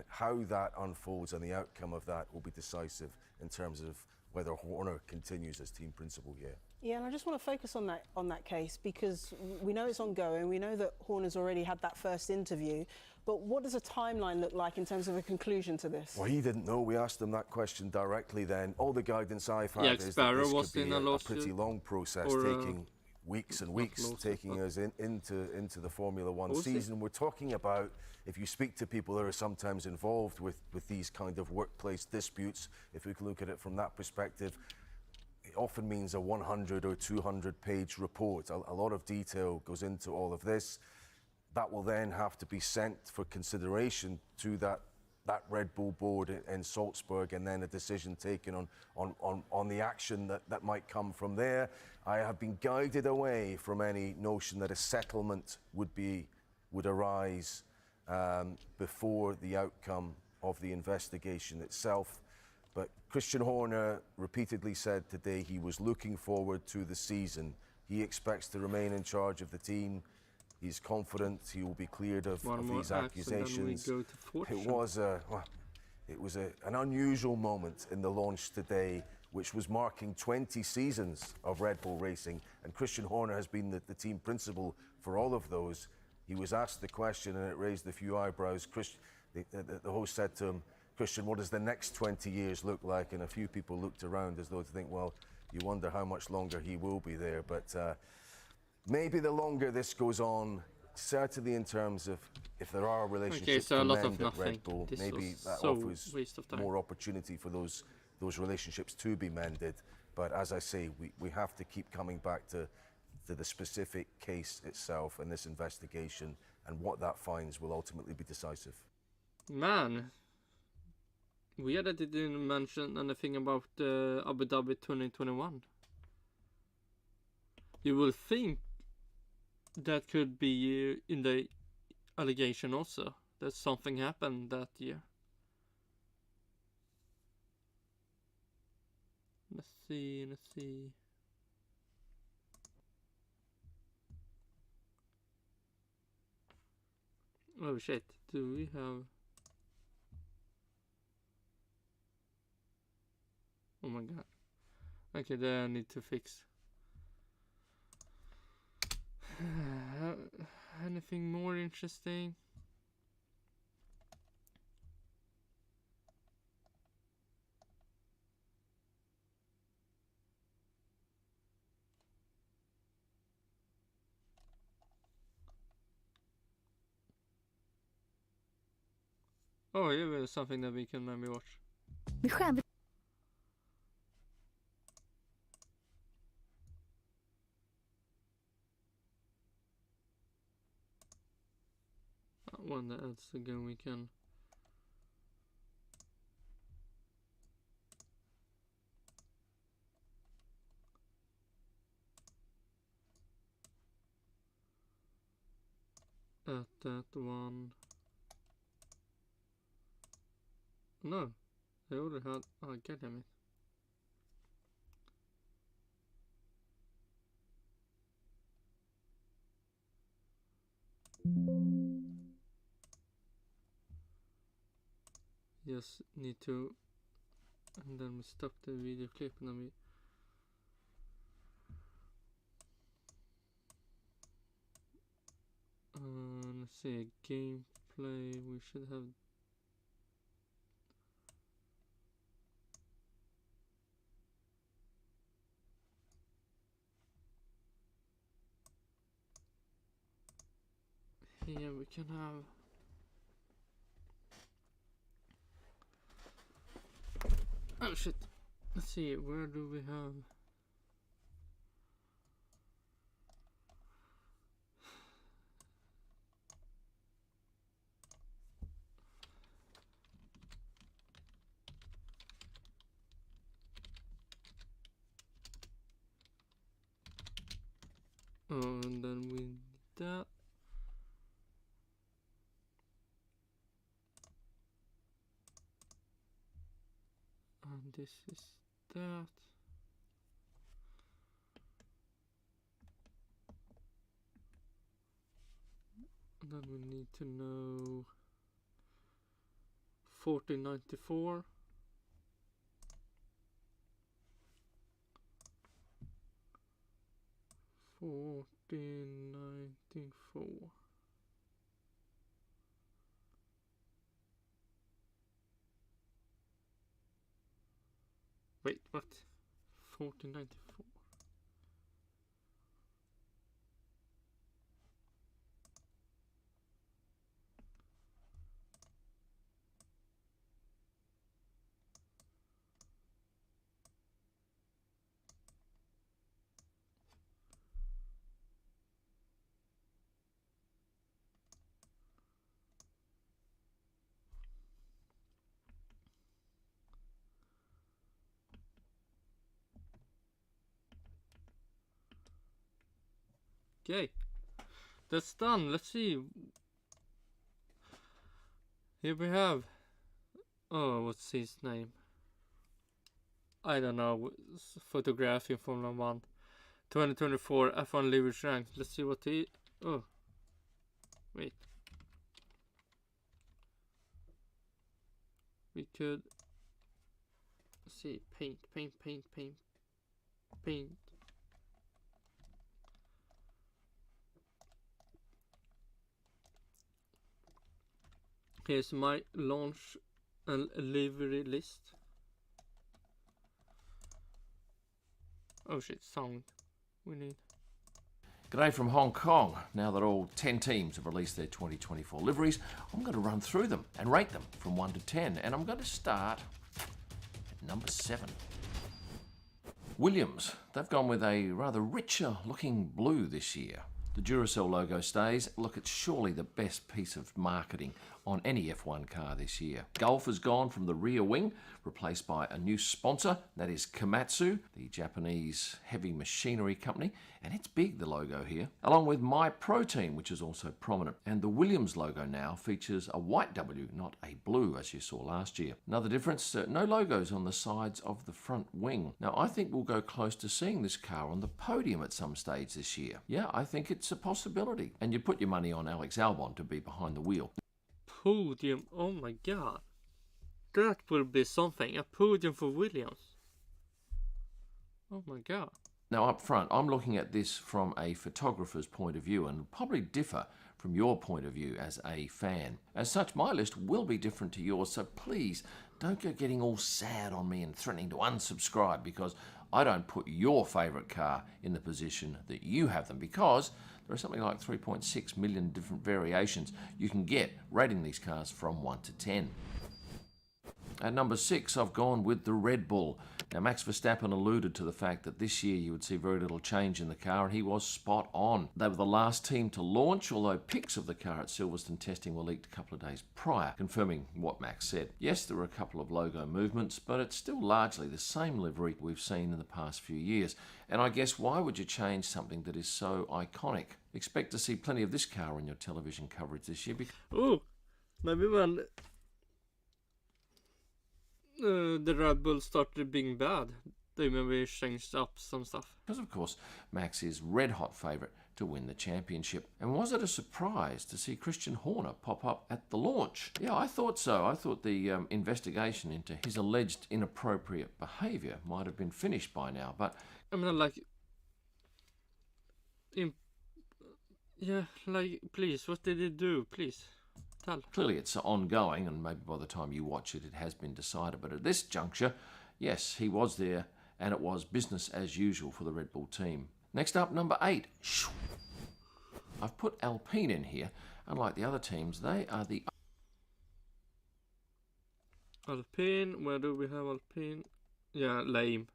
how that unfolds and the outcome of that will be decisive in terms of whether Horner continues as team principal here. Yeah, and I just want to focus on that case, because we know it's ongoing. We know that Horner's already had that first interview, but what does a timeline look like in terms of a conclusion to this? Well, he didn't know. We asked him that question directly then. All the guidance I've had is that this could be a pretty long process, taking weeks and weeks, taking us into the Formula One season. We're talking about, if you speak to people that are sometimes involved with these kind of workplace disputes, if we can look at it from that perspective, it often means a 100 or 200 page report. A lot of detail goes into all of this. That will then have to be sent for consideration to that Red Bull board in Salzburg, and then a decision taken on the action that might come from there. I have been guided away from any notion that a settlement would arise before the outcome of the investigation itself. But Christian Horner repeatedly said today he was looking forward to the season. He expects to remain in charge of the team. He's confident he will be cleared of these accusations. It was an unusual moment in the launch today, which was marking 20 seasons of Red Bull racing, and Christian Horner has been the team principal for all of those. He was asked the question and it raised a few eyebrows. The host said to him, "Christian, what does the next 20 years look like?" And a few people looked around as though to think, well, you wonder how much longer he will be there. But maybe the longer this goes on, certainly in terms of if there are relationships to mend at Red Bull, maybe that offers more opportunity for those those relationships to be mended. But as I say, we have to keep coming back to the specific case itself and this investigation, and what that finds will ultimately be decisive. Man, weird that it didn't mention anything about Abu Dhabi 2021. You will think that could be in the allegation also, that something happened that year. Let's see. Oh shit, do we have... Oh my god. Okay, then I need to fix. Anything more interesting? Oh, yeah, there's something that we can maybe watch. When the ads again, we can. At that one. No, I already had. Oh, god damn it. Just need to, and then we stop the video clip, and then we let's see, gameplay. We should have. Here we can have. Oh shit. Let's see, where do we have? Oh, and then we need that. And this is that. And then we need to know 1494. Wait, what? 1494. Okay, that's done. Let's see. Here we have. Oh, what's his name? I don't know. Photography Formula 1 2024 F1 livery rank. Let's see what he. Oh, wait. We could see paint. Here's my launch and livery list. Oh shit, sound we need. G'day from Hong Kong. Now that all 10 teams have released their 2024 liveries, I'm going to run through them and rate them from 1 to 10. And I'm going to start number 7. Williams, they've gone with a rather richer looking blue this year. The Duracell logo stays. Look, it's surely the best piece of marketing on any F1 car this year. Gulf has gone from the rear wing, replaced by a new sponsor, that is Komatsu, the Japanese heavy machinery company, and it's big, the logo here, along with My Protein, which is also prominent. And the Williams logo now features a white W, not a blue, as you saw last year. Another difference, no logos on the sides of the front wing. Now, I think we'll go close to seeing this car on the podium at some stage this year. Yeah, I think it's a possibility. And you put your money on Alex Albon to be behind the wheel. Podium, oh my god. That will be something. A podium for Williams. Oh my god. Now up front, I'm looking at this from a photographer's point of view and probably differ from your point of view as a fan. As such, my list will be different to yours, so please don't go getting all sad on me and threatening to unsubscribe because I don't put your favourite car in the position that you have them, because there are something like 3.6 million different variations you can get rating these cars from 1 to 10. At number 6, I've gone with the Red Bull. Now, Max Verstappen alluded to the fact that this year you would see very little change in the car, and he was spot on. They were the last team to launch, although pics of the car at Silverstone testing were leaked a couple of days prior, confirming what Max said. Yes, there were a couple of logo movements, but it's still largely the same livery we've seen in the past few years. And I guess, why would you change something that is so iconic? Expect to see plenty of this car in your television coverage this year. Oh, maybe when the Red Bull started being bad, they maybe changed up some stuff. Because of course, Max is red-hot favourite to win the championship. And was it a surprise to see Christian Horner pop up at the launch? Yeah, I thought so. I thought the investigation into his alleged inappropriate behaviour might have been finished by now, but... I mean, like... Yeah, like, please, what did he do? Please. Clearly it's ongoing, and maybe by the time you watch it, it has been decided. But at this juncture, yes, he was there, and it was business as usual for the Red Bull team. Next up, number 8. I've put Alpine in here. Unlike the other teams, they are the... Alpine, where do we have Alpine? Yeah, lame.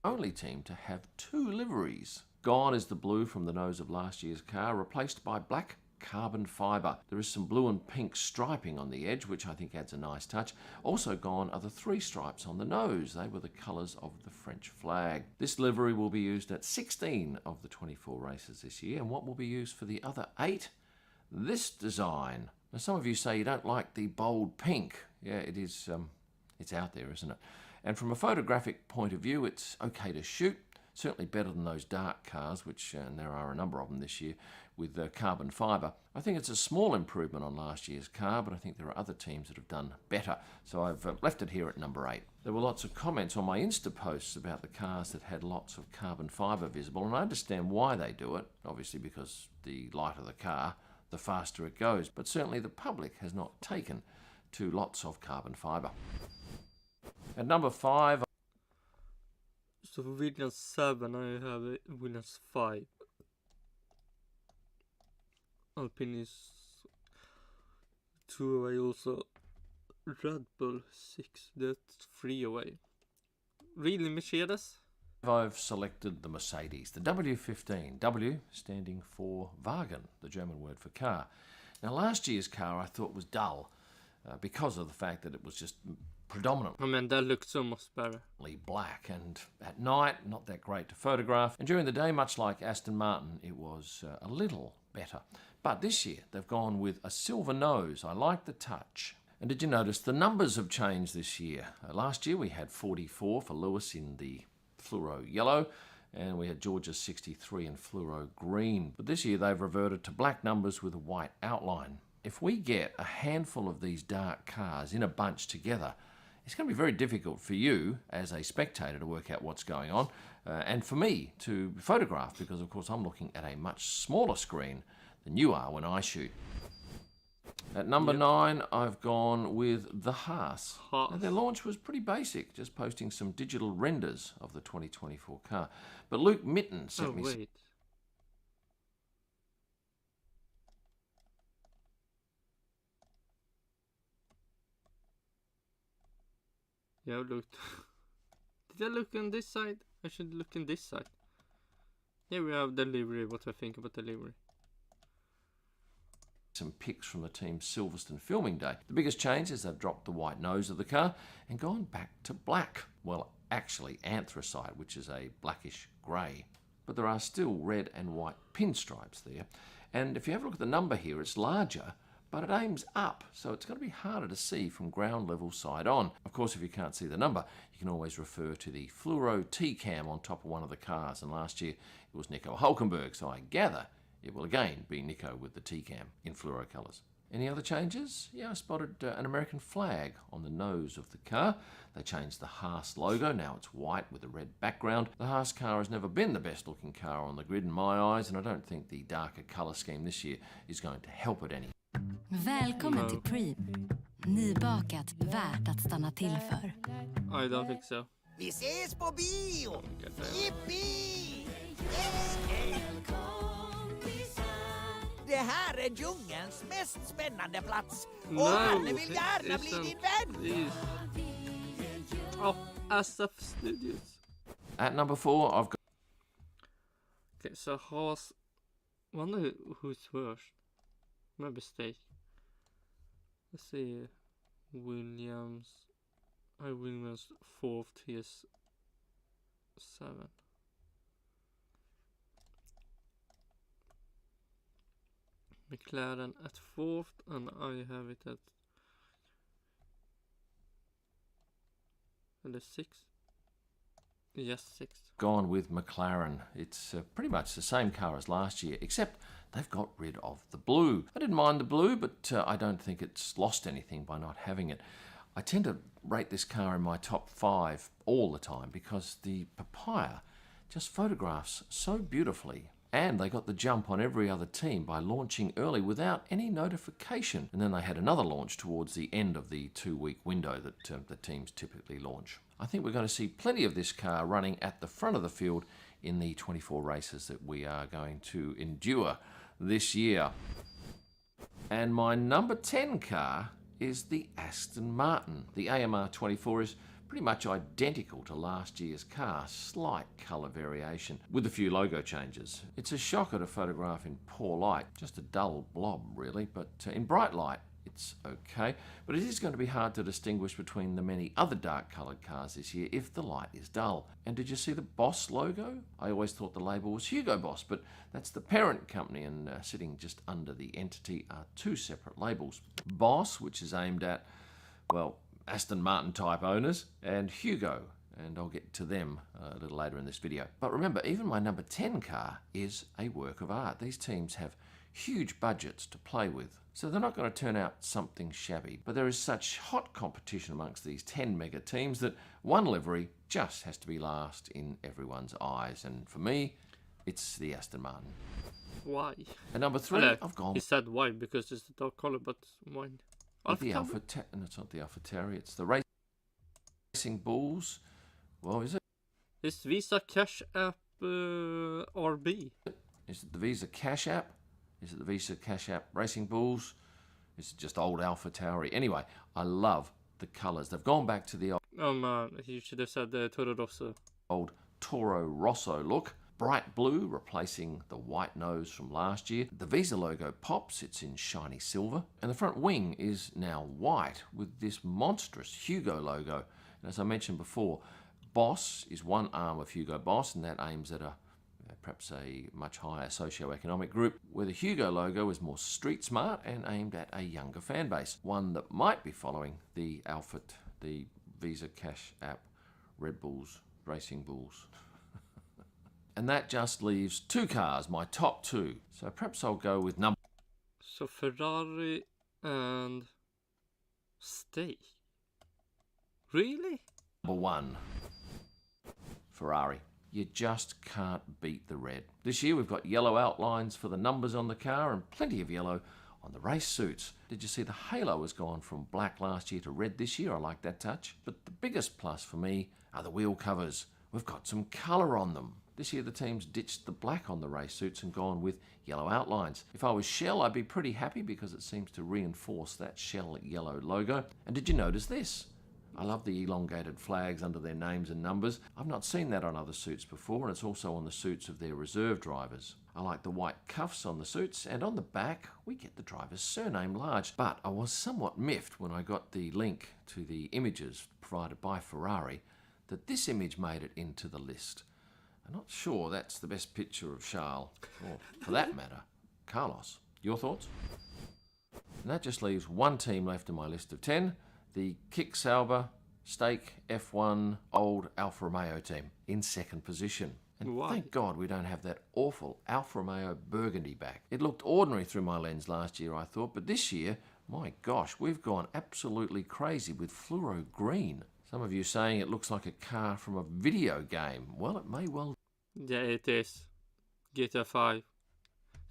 Only team to have 2 liveries. Gone is the blue from the nose of last year's car, replaced by black carbon fibre. There is some blue and pink striping on the edge, which I think adds a nice touch. Also gone are the 3 stripes on the nose. They were the colours of the French flag. This livery will be used at 16 of the 24 races this year. And what will be used for the other 8? This design. Now, some of you say you don't like the bold pink. Yeah, it is. It's out there, isn't it? And from a photographic point of view, it's okay to shoot. Certainly better than those dark cars, which, and there are a number of them this year, with carbon fibre. I think it's a small improvement on last year's car, but I think there are other teams that have done better. So I've left it here at number 8. There were lots of comments on my Insta posts about the cars that had lots of carbon fibre visible, and I understand why they do it. Obviously because the lighter the car, the faster it goes. But certainly the public has not taken to lots of carbon fibre. At number 5... So for Williams 7, I have Williams 5. Alpine is 2 away also. Red Bull 6, that's 3 away. Really, Mercedes? I've selected the Mercedes, the W15. W standing for Wagen, the German word for car. Now, last year's car I thought was dull because of the fact that it was just predominantly... I mean, that looked so much better. ...black, and at night, not that great to photograph. And during the day, much like Aston Martin, it was a little better. But this year, they've gone with a silver nose. I like the touch. And did you notice the numbers have changed this year? Last year, we had 44 for Lewis in the fluoro yellow, and we had George's 63 in fluoro green. But this year, they've reverted to black numbers with a white outline. If we get a handful of these dark cars in a bunch together, it's going to be very difficult for you as a spectator to work out what's going on, and for me to photograph, because of course I'm looking at a much smaller screen than you are when I shoot. At number 9, I've gone with the Haas. Now, their launch was pretty basic, just posting some digital renders of the 2024 car. But Luke Mitten sent me... wait. Yeah, I've looked. Did I look on this side? I should look on this side. Here we have delivery, what I think about delivery. Some pics from the team's Silverstone filming day. The biggest change is they've dropped the white nose of the car and gone back to black. Well, actually anthracite, which is a blackish grey. But there are still red and white pinstripes there. And if you have a look at the number here, it's larger, but it aims up, so it's going to be harder to see from ground level side on. Of course, if you can't see the number, you can always refer to the fluoro T-cam on top of one of the cars, and last year it was Nico Hulkenberg, so I gather it will again be Nico with the T-cam in fluoro colours. Any other changes? Yeah, I spotted an American flag on the nose of the car. They changed the Haas logo, now it's white with a red background. The Haas car has never been the best looking car on the grid in my eyes, and I don't think the darker colour scheme this year is going to help it any. Välkommen till Preem. Nybakat, värt att stanna till för. I don't think so. Vi ses på bio! Yippie! Det här är djungelns mest spännande plats. Och alla vill gärna bli din vän. Oh, SF Studios. At number 4, I've got... Okay, so Haas... Wonder who's worst. My mistake. Let's see. Williams. Williams 4th, TS7. Mclaren at 4th, and I have it at the 6th. Yes, 6th. Gone with McLaren. It's pretty much the same car as last year, except they've got rid of the blue. I didn't mind the blue, but I don't think it's lost anything by not having it. I tend to rate this car in my top 5 all the time because the papaya just photographs so beautifully. And they got the jump on every other team by launching early without any notification. And then they had another launch towards the end of the 2-week window that the teams typically launch. I think we're going to see plenty of this car running at the front of the field in the 24 races that we are going to endure this year. And my number 10 car is the Aston Martin. The AMR 24 is pretty much identical to last year's car, slight colour variation with a few logo changes. It's a shocker to photograph in poor light, just a dull blob really, but in bright light it's okay. But it is going to be hard to distinguish between the many other dark coloured cars this year if the light is dull. And did you see the Boss logo? I always thought the label was Hugo Boss, but that's the parent company, and sitting just under the entity are 2 separate labels. Boss, which is aimed at, well, Aston Martin type owners, and Hugo, and I'll get to them a little later in this video. But remember, even my number 10 car is a work of art. These teams have huge budgets to play with, so they're not going to turn out something shabby. But there is such hot competition amongst these 10 mega teams that one livery just has to be last in everyone's eyes, and for me, it's the Aston Martin. Why? And number 3, I've gone... He said why, because it's the dark color, but why? The Alpha... No, it's not the AlphaTauri, it's the Racing Bulls. Well, is it? It's Visa Cash App RB. Is it the Visa Cash App? Is it the Visa Cash App Racing Bulls? Is it just old AlphaTauri? Anyway, I love the colours. They've gone back to the old... Oh man, you should have said the Toro Rosso. Old Toro Rosso look. Bright blue, replacing the white nose from last year. The Visa logo pops, it's in shiny silver. And the front wing is now white with this monstrous Hugo logo. And as I mentioned before, Boss is one arm of Hugo Boss, and that aims at perhaps a much higher socio-economic group, where the Hugo logo is more street smart and aimed at a younger fan base, one that might be following the Visa Cash App Red Bulls, Racing Bulls. And that just leaves 2 cars, my top 2. So perhaps I'll go with number... So Ferrari and... Stay. Really? Number 1. Ferrari. You just can't beat the red. This year we've got yellow outlines for the numbers on the car and plenty of yellow on the race suits. Did you see the halo has gone from black last year to red this year? I like that touch. But the biggest plus for me are the wheel covers. We've got some colour on them. This year the team's ditched the black on the race suits and gone with yellow outlines. If I was Shell, I'd be pretty happy because it seems to reinforce that Shell yellow logo. And did you notice this? I love the elongated flags under their names and numbers. I've not seen that on other suits before, and it's also on the suits of their reserve drivers. I like the white cuffs on the suits, and on the back we get the driver's surname large. But I was somewhat miffed when I got the link to the images provided by Ferrari that this image made it into the list. I'm not sure that's the best picture of Charles, or for that matter, Carlos. Your thoughts? And that just leaves one team left in my list of 10, the Kick Sauber Stake F1 old Alfa Romeo team in second position. And Why? Thank God we don't have that awful Alfa Romeo burgundy back. It looked ordinary through my lens last year, I thought, but this year, my gosh, we've gone absolutely crazy with fluoro green. Some of you saying it looks like a car from a video game. Well, it may well. Yeah, it is. GTA 5.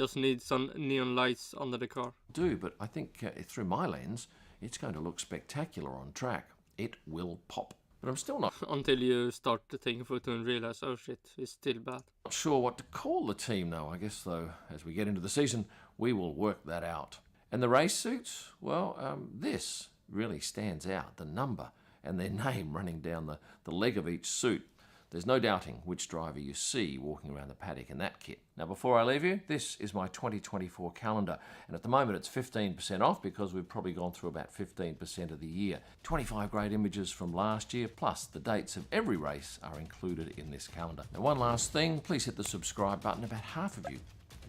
Just need some neon lights under the car. Do, but I think through my lens, it's going to look spectacular on track. It will pop. But I'm still not Until you start to take a photo and realize, oh shit, it's still bad. sure what to call the team though. I guess though, as we get into the season, we will work that out. And the race suits, well, this really stands out. The number and their name running down the leg of each suit. There's no doubting which driver you see walking around the paddock in that kit. Now, before I leave you, this is my 2024 calendar. And at the moment, it's 15% off because we've probably gone through about 15% of the year. 25 great images from last year, plus the dates of every race are included in this calendar. Now, one last thing, please hit the subscribe button. About half of you,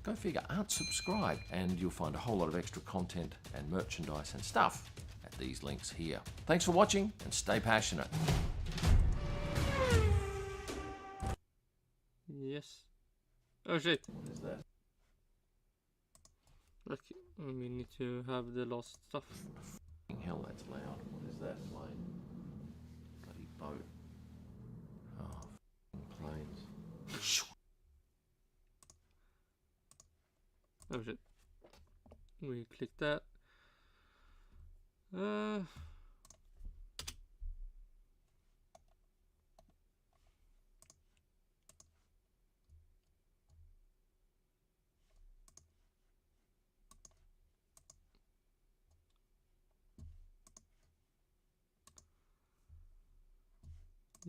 go figure, aren't subscribed. And you'll find a whole lot of extra content and merchandise and stuff at these links here. Thanks for watching and stay passionate. Yes. Oh shit. What is that? Like, we need to have the last stuff. Hell, that's loud. What is that plane? Bloody boat. Oh, planes. Oh shit. We click that.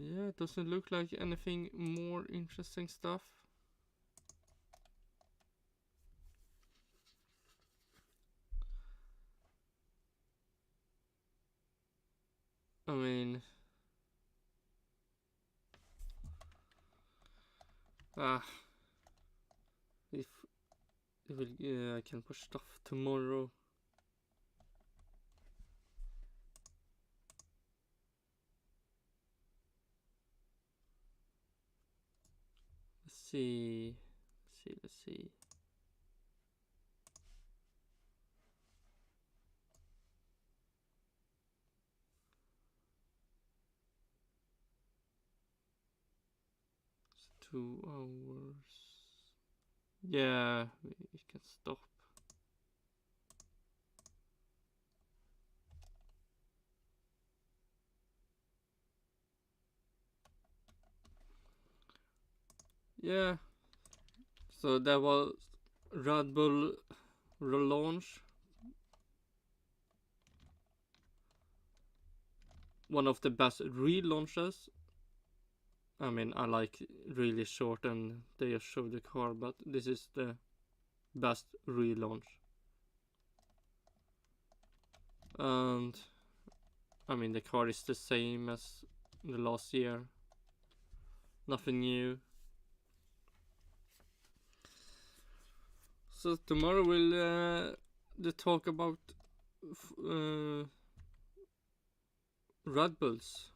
Yeah, it doesn't look like anything more interesting stuff. I mean, if it will, yeah, I can push stuff tomorrow. Let's see. It's 2 hours. Yeah, we can stop. Yeah, so that was Redbull launch. One of the best relaunches. I mean, I like really short and they just show the car, but this is the best relaunch. And I mean, the car is the same as the last year. Nothing new. So tomorrow we'll talk about Red Bulls.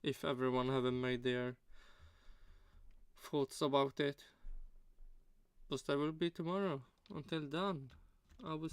If everyone haven't made their thoughts about it. But that will be tomorrow. Until then, I will